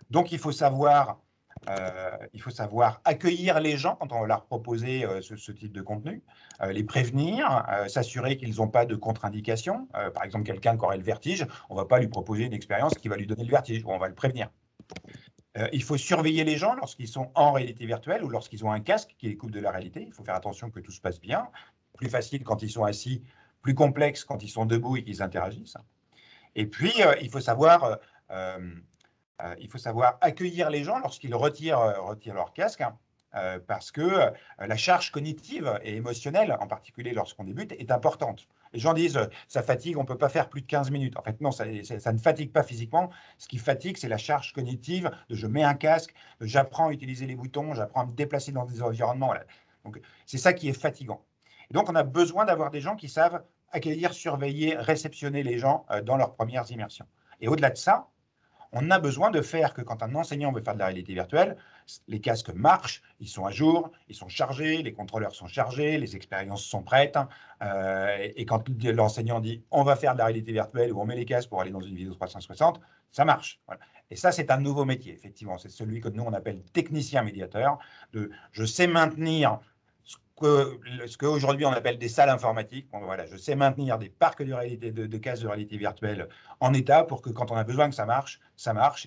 Donc, il faut savoir accueillir les gens quand on va leur proposer ce type de contenu, les prévenir, s'assurer qu'ils n'ont pas de contre-indications. Par exemple, quelqu'un qui aurait le vertige, on ne va pas lui proposer une expérience qui va lui donner le vertige, ou on va le prévenir. Il faut surveiller les gens lorsqu'ils sont en réalité virtuelle ou lorsqu'ils ont un casque qui les coupe de la réalité. Il faut faire attention que tout se passe bien. Plus facile quand ils sont assis, plus complexe quand ils sont debout et qu'ils interagissent. Et puis, il faut savoir accueillir les gens lorsqu'ils retirent leur casque, hein, parce que la charge cognitive et émotionnelle, en particulier lorsqu'on débute, est importante. Les gens disent ça fatigue, on ne peut pas faire plus de 15 minutes. En fait, non, ça ne fatigue pas physiquement. Ce qui fatigue, c'est la charge cognitive de je mets un casque, j'apprends à utiliser les boutons, j'apprends à me déplacer dans des environnements. Voilà. Donc, c'est ça qui est fatigant. Et donc, on a besoin d'avoir des gens qui savent accueillir, surveiller, réceptionner les gens dans leurs premières immersions. Et au-delà de ça, on a besoin de faire que quand un enseignant veut faire de la réalité virtuelle, les casques marchent, ils sont à jour, ils sont chargés, les contrôleurs sont chargés, les expériences sont prêtes. Et quand l'enseignant dit on va faire de la réalité virtuelle ou on met les casques pour aller dans une vidéo 360, ça marche. Voilà. Et ça, c'est un nouveau métier, effectivement. C'est celui que nous, on appelle technicien médiateur. Je sais maintenir ce qu'aujourd'hui on appelle des salles informatiques. Bon, voilà, je sais maintenir des parcs de casques de réalité virtuelle en état pour que quand on a besoin que ça marche.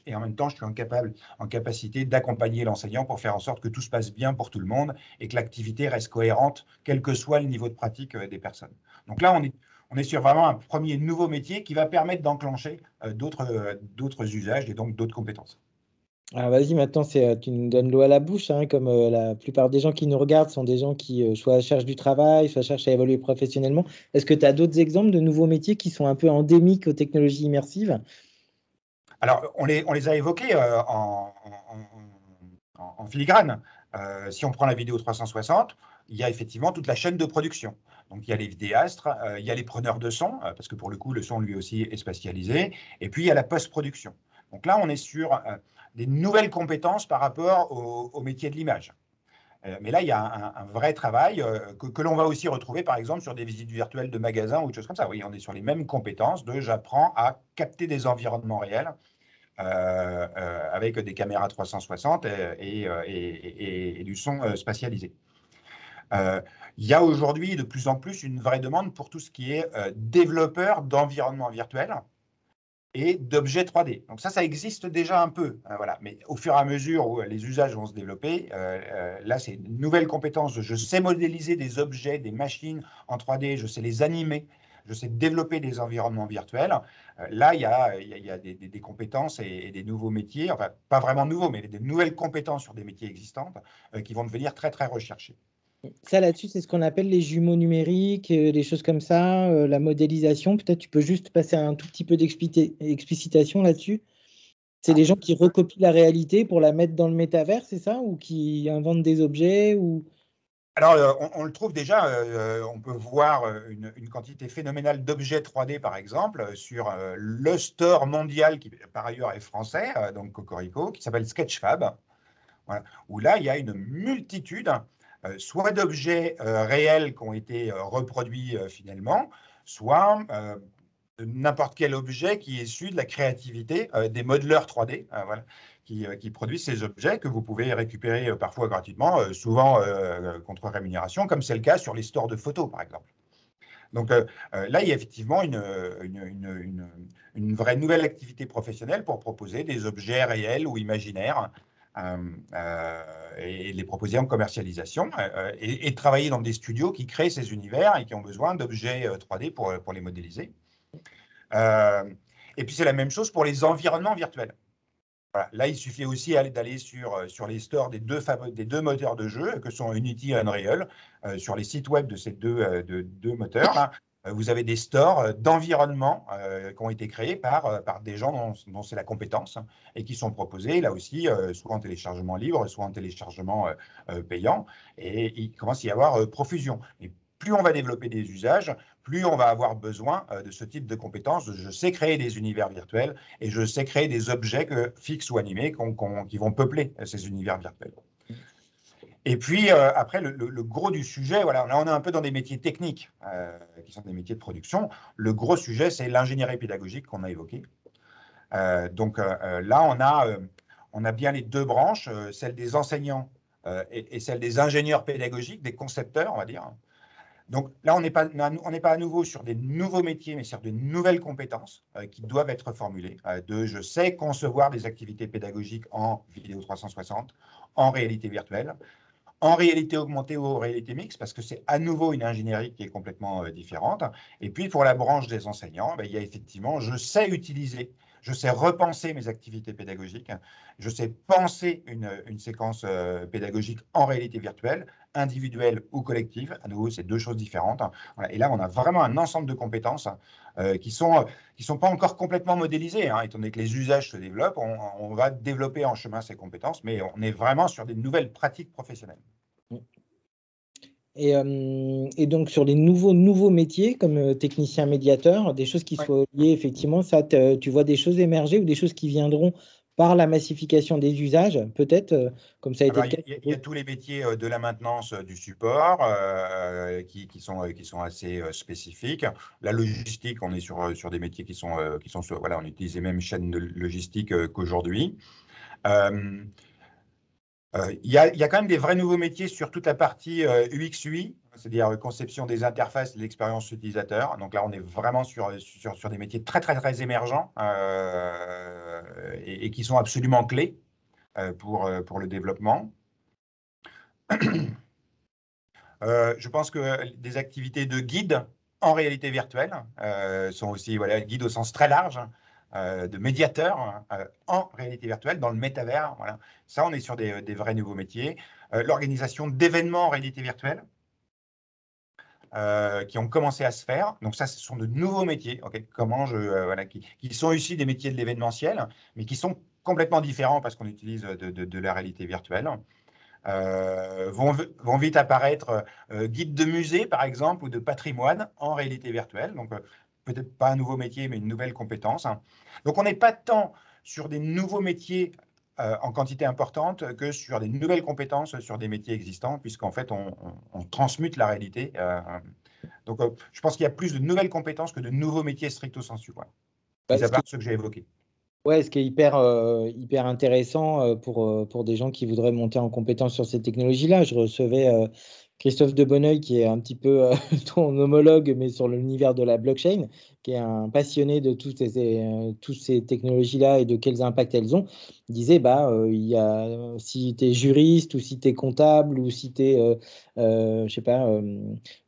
Et en même temps, je suis en capacité d'accompagner l'enseignant pour faire en sorte que tout se passe bien pour tout le monde et que l'activité reste cohérente, quel que soit le niveau de pratique des personnes. Donc là, on est sur vraiment un premier nouveau métier qui va permettre d'enclencher d'autres usages et donc d'autres compétences. Ah, vas-y, maintenant, tu nous donnes l'eau à la bouche, hein, comme la plupart des gens qui nous regardent sont des gens qui soit cherchent du travail, soit cherchent à évoluer professionnellement. Est-ce que tu as d'autres exemples de nouveaux métiers qui sont un peu endémiques aux technologies immersives? Alors, on les a évoqués en filigrane. Si on prend la vidéo 360, il y a effectivement toute la chaîne de production. Donc, il y a les vidéastes, il y a les preneurs de son, parce que pour le coup, le son lui aussi est spatialisé. Et puis, il y a la post-production. Donc là, on est sur des nouvelles compétences par rapport au métier de l'image. Mais là, il y a un vrai travail que l'on va aussi retrouver, par exemple, sur des visites virtuelles de magasins ou des choses comme ça. Oui, on est sur les mêmes compétences de j'apprends à capter des environnements réels avec des caméras 360 et du son spatialisé. Il y a aujourd'hui de plus en plus une vraie demande pour tout ce qui est développeur d'environnements virtuels et d'objets 3D. Donc ça existe déjà un peu. Voilà. Mais au fur et à mesure où les usages vont se développer, là, c'est une nouvelle compétence. Je sais modéliser des objets, des machines en 3D, je sais les animer, je sais développer des environnements virtuels. Là, il y a des compétences et des nouveaux métiers, enfin, pas vraiment nouveaux, mais des nouvelles compétences sur des métiers existants qui vont devenir très, très recherchés. Ça, là-dessus, c'est ce qu'on appelle les jumeaux numériques, des choses comme ça, la modélisation. Peut-être tu peux juste passer un tout petit peu d'explicitation là-dessus. C'est des gens qui recopient la réalité pour la mettre dans le métavers, c'est ça? Ou qui inventent des objets ou... Alors, on le trouve déjà, on peut voir une quantité phénoménale d'objets 3D, par exemple, sur le store mondial, qui par ailleurs est français, donc Cocorico, qui s'appelle Sketchfab, voilà, où là, il y a une multitude, soit d'objets réels qui ont été reproduits finalement, soit de n'importe quel objet qui est issu de la créativité des modeleurs 3D, voilà, qui produisent ces objets que vous pouvez récupérer parfois gratuitement, souvent contre rémunération, comme c'est le cas sur les stores de photos, par exemple. Donc là, il y a effectivement une vraie nouvelle activité professionnelle pour proposer des objets réels ou imaginaires euh, et les proposer en commercialisation et travailler dans des studios qui créent ces univers et qui ont besoin d'objets 3D pour les modéliser. Euh, et puis c'est la même chose pour les environnements virtuels. Voilà. Là, il suffit aussi d'aller sur les stores des deux moteurs de jeu, que sont Unity et Unreal. Sur les sites web de ces deux moteurs, là, vous avez des stores d'environnement qui ont été créés par des gens dont c'est la compétence et qui sont proposés, là aussi, soit en téléchargement libre, soit en téléchargement payant. Et il commence à y avoir profusion. Et plus on va développer des usages, plus on va avoir besoin de ce type de compétences. Je sais créer des univers virtuels et je sais créer des objets fixes ou animés qui vont peupler ces univers virtuels. Et puis, après, le gros du sujet, voilà, là, on est un peu dans des métiers techniques, qui sont des métiers de production. Le gros sujet, c'est l'ingénierie pédagogique qu'on a évoqué. Donc là, on a bien les deux branches, celle des enseignants et celle des ingénieurs pédagogiques, des concepteurs, on va dire. Donc là, on n'est pas à nouveau sur des nouveaux métiers, mais sur de nouvelles compétences qui doivent être formulées. Je sais concevoir des activités pédagogiques en vidéo 360, en réalité virtuelle, en réalité augmentée ou en réalité mixte, parce que c'est à nouveau une ingénierie qui est complètement différente. Et puis pour la branche des enseignants, ben, il y a effectivement, je sais repenser mes activités pédagogiques, je sais penser une séquence pédagogique en réalité virtuelle, individuelle ou collective. À nouveau, c'est deux choses différentes. Voilà. Et là, on a vraiment un ensemble de compétences qui sont pas encore complètement modélisées, hein, étant donné que les usages se développent. On va développer en chemin ces compétences, mais on est vraiment sur des nouvelles pratiques professionnelles. Et donc sur les nouveaux métiers comme technicien médiateur, des choses qui Ouais. soient liées, effectivement, ça, tu vois des choses émerger ou des choses qui viendront par la massification des usages, peut-être, comme ça a été Alors, le cas. il y a tous les métiers de la maintenance, du support, qui sont assez spécifiques. La logistique, on est sur des métiers voilà, on utilise les mêmes chaînes de logistique qu'aujourd'hui. Il y a quand même des vrais nouveaux métiers sur toute la partie UX/UI, c'est-à-dire conception des interfaces, l'expérience utilisateur. Donc là, on est vraiment sur des métiers très, très, très émergents et qui sont absolument clés pour le développement. Je pense que des activités de guide en réalité virtuelle sont aussi, voilà, guide au sens très large, de médiateur en réalité virtuelle, dans le métavers. Voilà. Ça, on est sur des vrais nouveaux métiers. L'organisation d'événements en réalité virtuelle qui ont commencé à se faire. Donc ça, ce sont de nouveaux métiers, voilà, qui sont issus des métiers de l'événementiel, mais qui sont complètement différents parce qu'on utilise de la réalité virtuelle. Vont vite apparaître guides de musée, par exemple, ou de patrimoine en réalité virtuelle. Donc, peut-être pas un nouveau métier, mais une nouvelle compétence. Donc, on n'est pas tant sur des nouveaux métiers en quantité importante que sur des nouvelles compétences sur des métiers existants, puisqu'en fait, on transmute la réalité. Donc, je pense qu'il y a plus de nouvelles compétences que de nouveaux métiers stricto sensu, mis à part ceux que j'ai évoqués. Ouais, ce qui est hyper intéressant pour des gens qui voudraient monter en compétence sur ces technologies-là. Je recevais Christophe de Bonneuil, qui est un petit peu ton homologue, mais sur l'univers de la blockchain, qui est un passionné de toutes ces technologies-là et de quels impacts elles ont. Il disait, si tu es juriste ou si tu es comptable ou si tu es, je sais pas,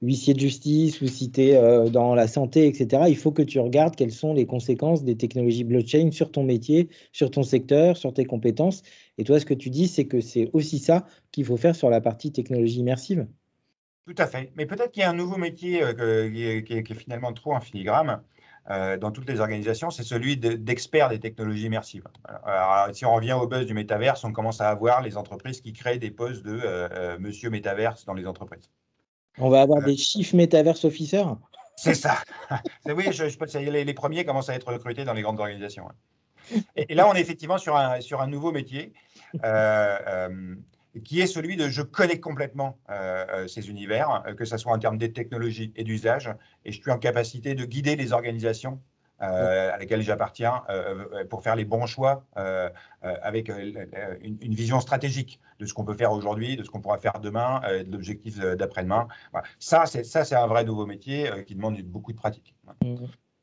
huissier de justice ou si tu es dans la santé, etc., il faut que tu regardes quelles sont les conséquences des technologies blockchain sur ton métier, sur ton secteur, sur tes compétences. Et toi, ce que tu dis, c'est que c'est aussi ça qu'il faut faire sur la partie technologie immersive. Tout à fait. Mais peut-être qu'il y a un nouveau métier qui est finalement trop en filigrane. dans toutes les organisations, c'est celui d'experts des technologies immersives. Alors, si on revient au buzz du métaverse, on commence à avoir les entreprises qui créent des postes de monsieur métaverse dans les entreprises. On va avoir des chief metaverse officers. C'est ça. Oui, je pense que les premiers commencent à être recrutés dans les grandes organisations. Et là, on est effectivement sur un nouveau métier qui est celui de je connais complètement ces univers, que ce soit en termes de technologie et d'usage, et je suis en capacité de guider les organisations à laquelle j'appartiens pour faire les bons choix avec une vision stratégique de ce qu'on peut faire aujourd'hui, de ce qu'on pourra faire demain, de l'objectif d'après-demain. Voilà. Ça, c'est un vrai nouveau métier qui demande beaucoup de pratique.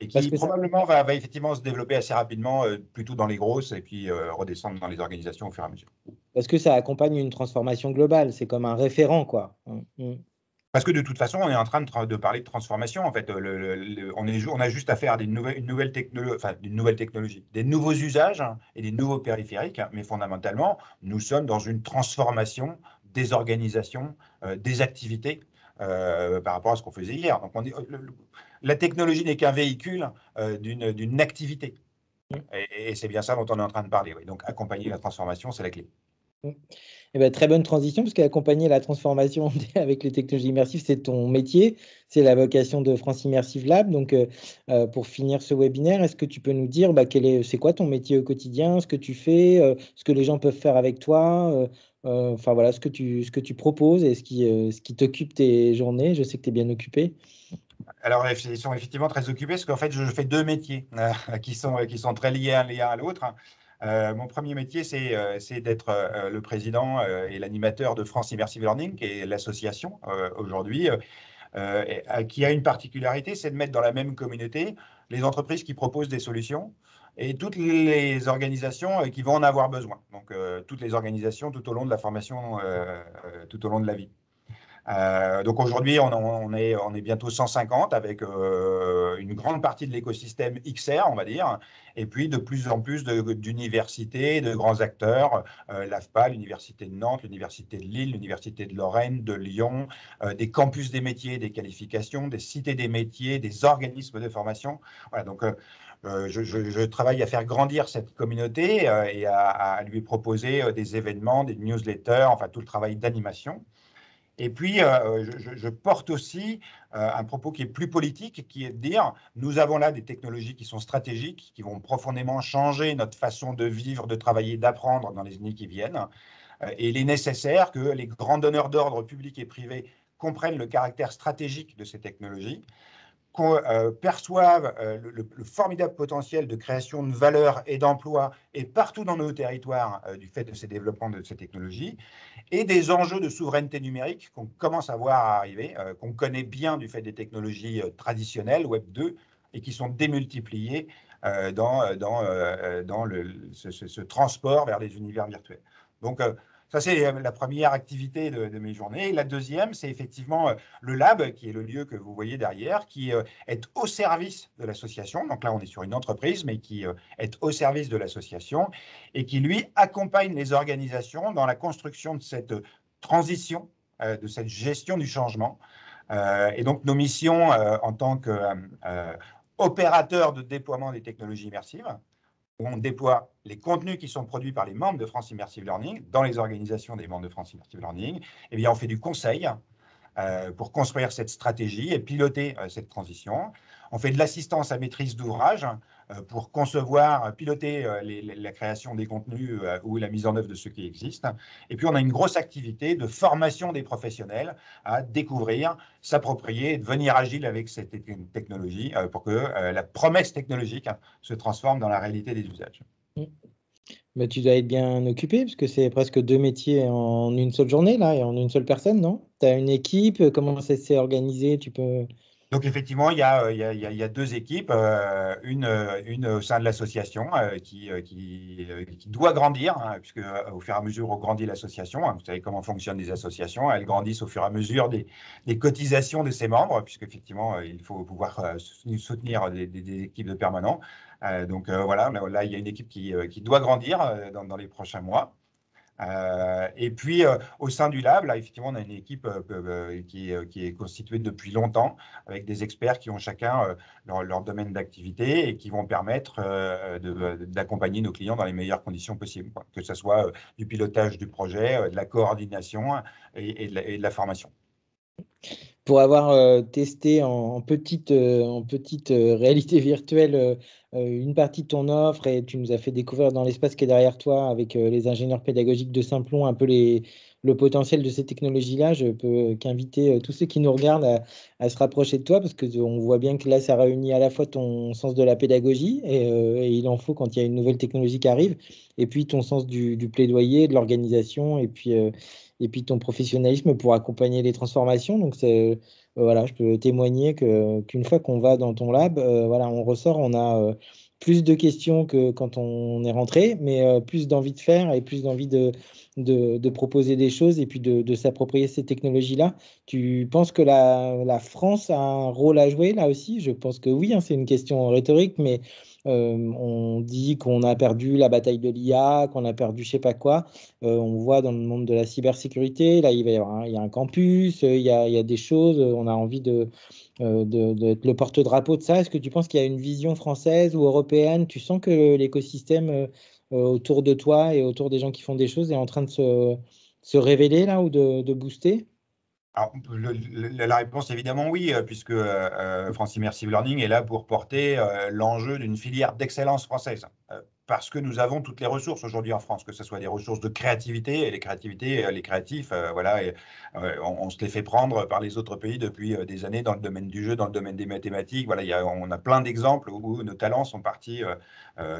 Et Parce qui que ça, probablement va effectivement se développer assez rapidement, plutôt dans les grosses, et puis redescendre dans les organisations au fur et à mesure. parce que ça accompagne une transformation globale. C'est comme un référent, quoi. Parce que de toute façon, on est en train de parler de transformation. En fait, on a juste à faire une nouvelle technologie, des nouveaux usages et des nouveaux périphériques. Mais fondamentalement, nous sommes dans une transformation des organisations, des activités par rapport à ce qu'on faisait hier. Donc, la technologie n'est qu'un véhicule d'une activité. Et c'est bien ça dont on est en train de parler. Oui. Donc, accompagner la transformation, c'est la clé. Eh ben, très bonne transition, parce qu'accompagner la transformation avec les technologies immersives, c'est ton métier, c'est la vocation de France Immersive Lab. Donc, pour finir ce webinaire, est-ce que tu peux nous dire c'est quoi ton métier au quotidien, ce que tu fais, ce que les gens peuvent faire avec toi, enfin voilà, ce que tu proposes et ce qui t'occupe tes journées. Je sais que tu es bien occupé. Alors, ils sont effectivement très occupés parce qu'en fait, je fais deux métiers qui sont très liés l'un à l'autre. Mon premier métier, c'est d'être le président et l'animateur de France Immersive Learning, qui est l'association aujourd'hui, qui a une particularité, c'est de mettre dans la même communauté les entreprises qui proposent des solutions et toutes les organisations qui vont en avoir besoin. Donc, toutes les organisations tout au long de la formation, tout au long de la vie. Donc aujourd'hui, on est bientôt 150 avec une grande partie de l'écosystème XR, on va dire, et puis de plus en plus d'universités, de grands acteurs, l'AFPA, l'Université de Nantes, l'Université de Lille, l'Université de Lorraine, de Lyon, des campus des métiers, des qualifications, des cités des métiers, des organismes de formation. Voilà, donc je travaille à faire grandir cette communauté et à lui proposer des événements, des newsletters, enfin tout le travail d'animation. Et puis, je porte aussi un propos qui est plus politique, qui est de dire, nous avons là des technologies qui sont stratégiques, qui vont profondément changer notre façon de vivre, de travailler, d'apprendre dans les années qui viennent. Et il est nécessaire que les grands donneurs d'ordre publics et privés comprennent le caractère stratégique de ces technologies, qu'on perçoive le formidable potentiel de création de valeur et d'emploi et partout dans nos territoires du fait de ces développements de ces technologies, et des enjeux de souveraineté numérique qu'on commence à voir arriver, qu'on connaît bien du fait des technologies traditionnelles, Web 2, et qui sont démultipliées dans ce transport vers les univers virtuels. Donc, ça, c'est la première activité de mes journées. Et la deuxième, c'est effectivement le lab, qui est le lieu que vous voyez derrière, qui est au service de l'association. Donc là, on est sur une entreprise, mais qui est au service de l'association et qui, lui, accompagne les organisations dans la construction de cette transition, de cette gestion du changement. Et donc, nos missions en tant qu'opérateurs de déploiement des technologies immersives, où on déploie les contenus qui sont produits par les membres de France Immersive Learning dans les organisations des membres de France Immersive Learning, eh bien, on fait du conseil pour construire cette stratégie et piloter cette transition. On fait de l'assistance à maîtrise d'ouvrage pour concevoir, piloter la création des contenus ou la mise en œuvre de ceux qui existent. Et puis, on a une grosse activité de formation des professionnels à découvrir, s'approprier, devenir agile avec cette technologie pour que la promesse technologique se transforme dans la réalité des usages. Bah, tu dois être bien occupé, parce que c'est presque deux métiers en une seule journée, là, et en une seule personne, non? Tu as une équipe, comment ça s'est organisé? Tu peux... Donc effectivement, il y a deux équipes, une au sein de l'association qui doit grandir, hein, puisque au fur et à mesure où grandit l'association, hein, vous savez comment fonctionnent les associations, elles grandissent au fur et à mesure des cotisations de ses membres, puisqu'effectivement, il faut pouvoir soutenir des équipes de permanents. Donc voilà, là, il y a une équipe qui doit grandir dans les prochains mois. Et puis, au sein du lab, là, effectivement, on a une équipe qui est constituée depuis longtemps, avec des experts qui ont chacun leur domaine d'activité et qui vont permettre d'accompagner nos clients dans les meilleures conditions possibles, quoi. Que ce soit du pilotage du projet, de la coordination et de la formation. Pour avoir testé en petite réalité virtuelle une partie de ton offre et tu nous as fait découvrir dans l'espace qui est derrière toi avec les ingénieurs pédagogiques de Simplon un peu le potentiel de ces technologies-là, je peux qu'inviter tous ceux qui nous regardent à se rapprocher de toi parce que on voit bien que là, ça réunit à la fois ton sens de la pédagogie et il en faut quand il y a une nouvelle technologie qui arrive et puis ton sens du plaidoyer, de l'organisation et puis ton professionnalisme pour accompagner les transformations. Donc, voilà, je peux témoigner qu'une fois qu'on va dans ton lab, voilà, on ressort, on a plus de questions que quand on est rentré, mais plus d'envie de faire et plus d'envie de proposer des choses et puis de s'approprier ces technologies-là. Tu penses que la France a un rôle à jouer là aussi? Je pense que oui, hein, c'est une question rhétorique, mais on dit qu'on a perdu la bataille de l'IA, qu'on a perdu je sais pas quoi. On voit dans le monde de la cybersécurité, là, il y a un campus, il y a des choses, on a envie d'être le porte-drapeau de ça. Est-ce que tu penses qu'il y a une vision française ou européenne? Tu sens que l'écosystème autour de toi et autour des gens qui font des choses est en train de se révéler là ou de booster? Alors, la réponse, évidemment, oui, puisque France Immersive Learning est là pour porter l'enjeu d'une filière d'excellence française. Parce que nous avons toutes les ressources aujourd'hui en France, que ce soit des ressources de créativité, et les créativités, les créatifs, voilà, on se les fait prendre par les autres pays depuis des années dans le domaine du jeu, dans le domaine des mathématiques. Voilà, on a plein d'exemples où nos talents sont partis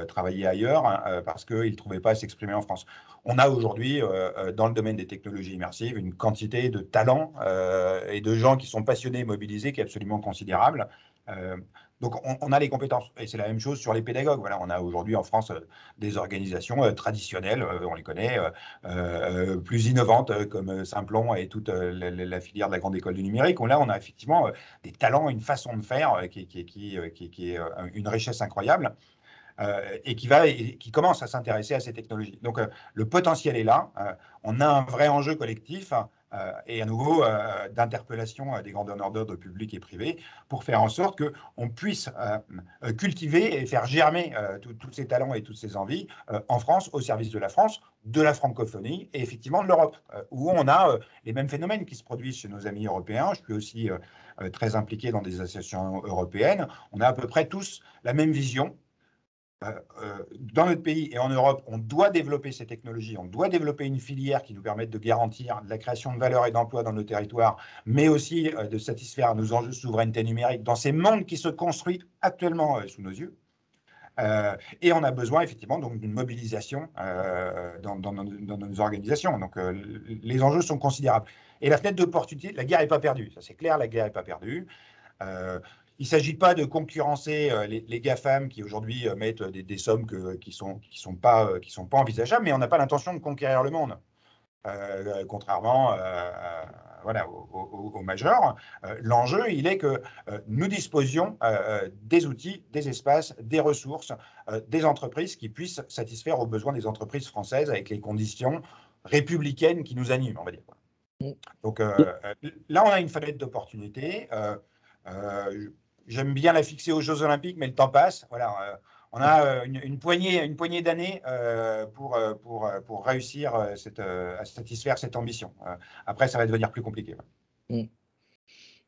travailler ailleurs, hein, parce qu'ils ne trouvaient pas à s'exprimer en France. On a aujourd'hui, dans le domaine des technologies immersives, une quantité de talents et de gens qui sont passionnés et mobilisés qui est absolument considérable. Donc, on a les compétences. Et c'est la même chose sur les pédagogues. Voilà, on a aujourd'hui en France des organisations traditionnelles, on les connaît, plus innovantes, comme Simplon et toute la filière de la grande école du numérique, où là, on a effectivement des talents, une façon de faire qui est une richesse incroyable. Et qui commence à s'intéresser à ces technologies. Donc, le potentiel est là. On a un vrai enjeu collectif et à nouveau d'interpellation des grandeurs d'ordre public et privé pour faire en sorte qu'on puisse cultiver et faire germer tous ces talents et toutes ces envies en France, au service de la France, de la francophonie et effectivement de l'Europe, où on a les mêmes phénomènes qui se produisent chez nos amis européens. Je suis aussi très impliqué dans des associations européennes. On a à peu près tous la même vision. Dans notre pays et en Europe, on doit développer ces technologies, on doit développer une filière qui nous permette de garantir la création de valeur et d'emplois dans nos territoires, mais aussi de satisfaire nos enjeux de souveraineté numérique dans ces mondes qui se construisent actuellement sous nos yeux. Et on a besoin effectivement donc d'une mobilisation dans nos organisations. Donc les enjeux sont considérables. Et la fenêtre d'opportunité, la guerre n'est pas perdue. Ça c'est clair, la guerre n'est pas perdue. Il ne s'agit pas de concurrencer les GAFAM qui aujourd'hui mettent des sommes qui sont pas envisageables, mais on n'a pas l'intention de conquérir le monde, contrairement voilà, aux majors. L'enjeu, il est que nous disposions des outils, des espaces, des ressources, des entreprises qui puissent satisfaire aux besoins des entreprises françaises avec les conditions républicaines qui nous animent, on va dire. Donc là, on a une fenêtre d'opportunité. Euh, J'aime bien la fixer aux Jeux Olympiques, mais le temps passe. Voilà, on a une poignée d'années pour réussir à satisfaire cette ambition. Après, ça va devenir plus compliqué. Mm.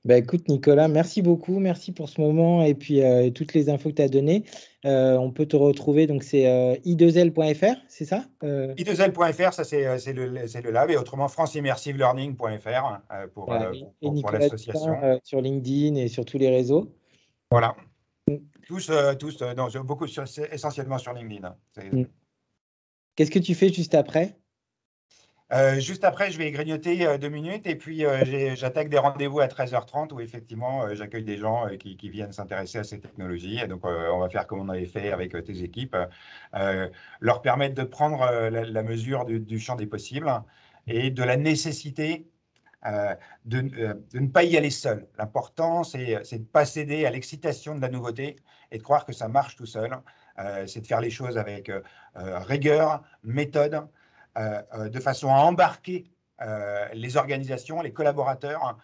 Bah, écoute, Nicolas, merci beaucoup. Merci pour ce moment et puis toutes les infos que tu as données. On peut te retrouver, donc c'est i2l.fr, c'est ça? i2l.fr, ça c'est le lab, et autrement franceimmersivelearning.fr Voilà, et pour Nicolas Dupin, l'association. sur LinkedIn et sur tous les réseaux. Voilà. Mm. Non, beaucoup essentiellement sur LinkedIn. Mm. Qu'est-ce que tu fais juste après? Juste après, je vais grignoter 2 minutes et puis j'attaque des rendez-vous à 13h30 où effectivement j'accueille des gens qui viennent s'intéresser à ces technologies. Et donc, on va faire comme on avait fait avec tes équipes, leur permettre de prendre la mesure du champ des possibles et de la nécessité de ne pas y aller seul. L'important, c'est de ne pas céder à l'excitation de la nouveauté et de croire que ça marche tout seul. C'est de faire les choses avec rigueur, méthode, de façon à embarquer les organisations, les collaborateurs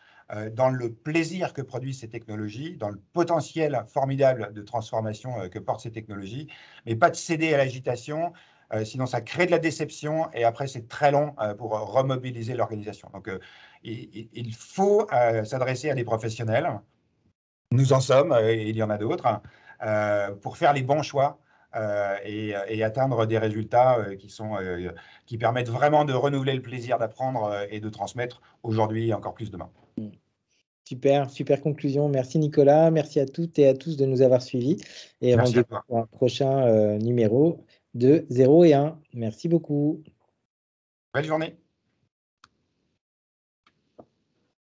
dans le plaisir que produisent ces technologies, dans le potentiel formidable de transformation que portent ces technologies, mais pas de céder à l'agitation, sinon ça crée de la déception et après c'est très long pour remobiliser l'organisation. Donc il faut s'adresser à des professionnels. Nous en sommes, et il y en a d'autres, pour faire les bons choix et atteindre des résultats qui permettent vraiment de renouveler le plaisir d'apprendre et de transmettre aujourd'hui et encore plus demain. Super, super conclusion. Merci Nicolas, merci à toutes et à tous de nous avoir suivis et Merci à rendez-vous toi. pour un prochain numéro de 0 et 1. Merci beaucoup. Belle journée.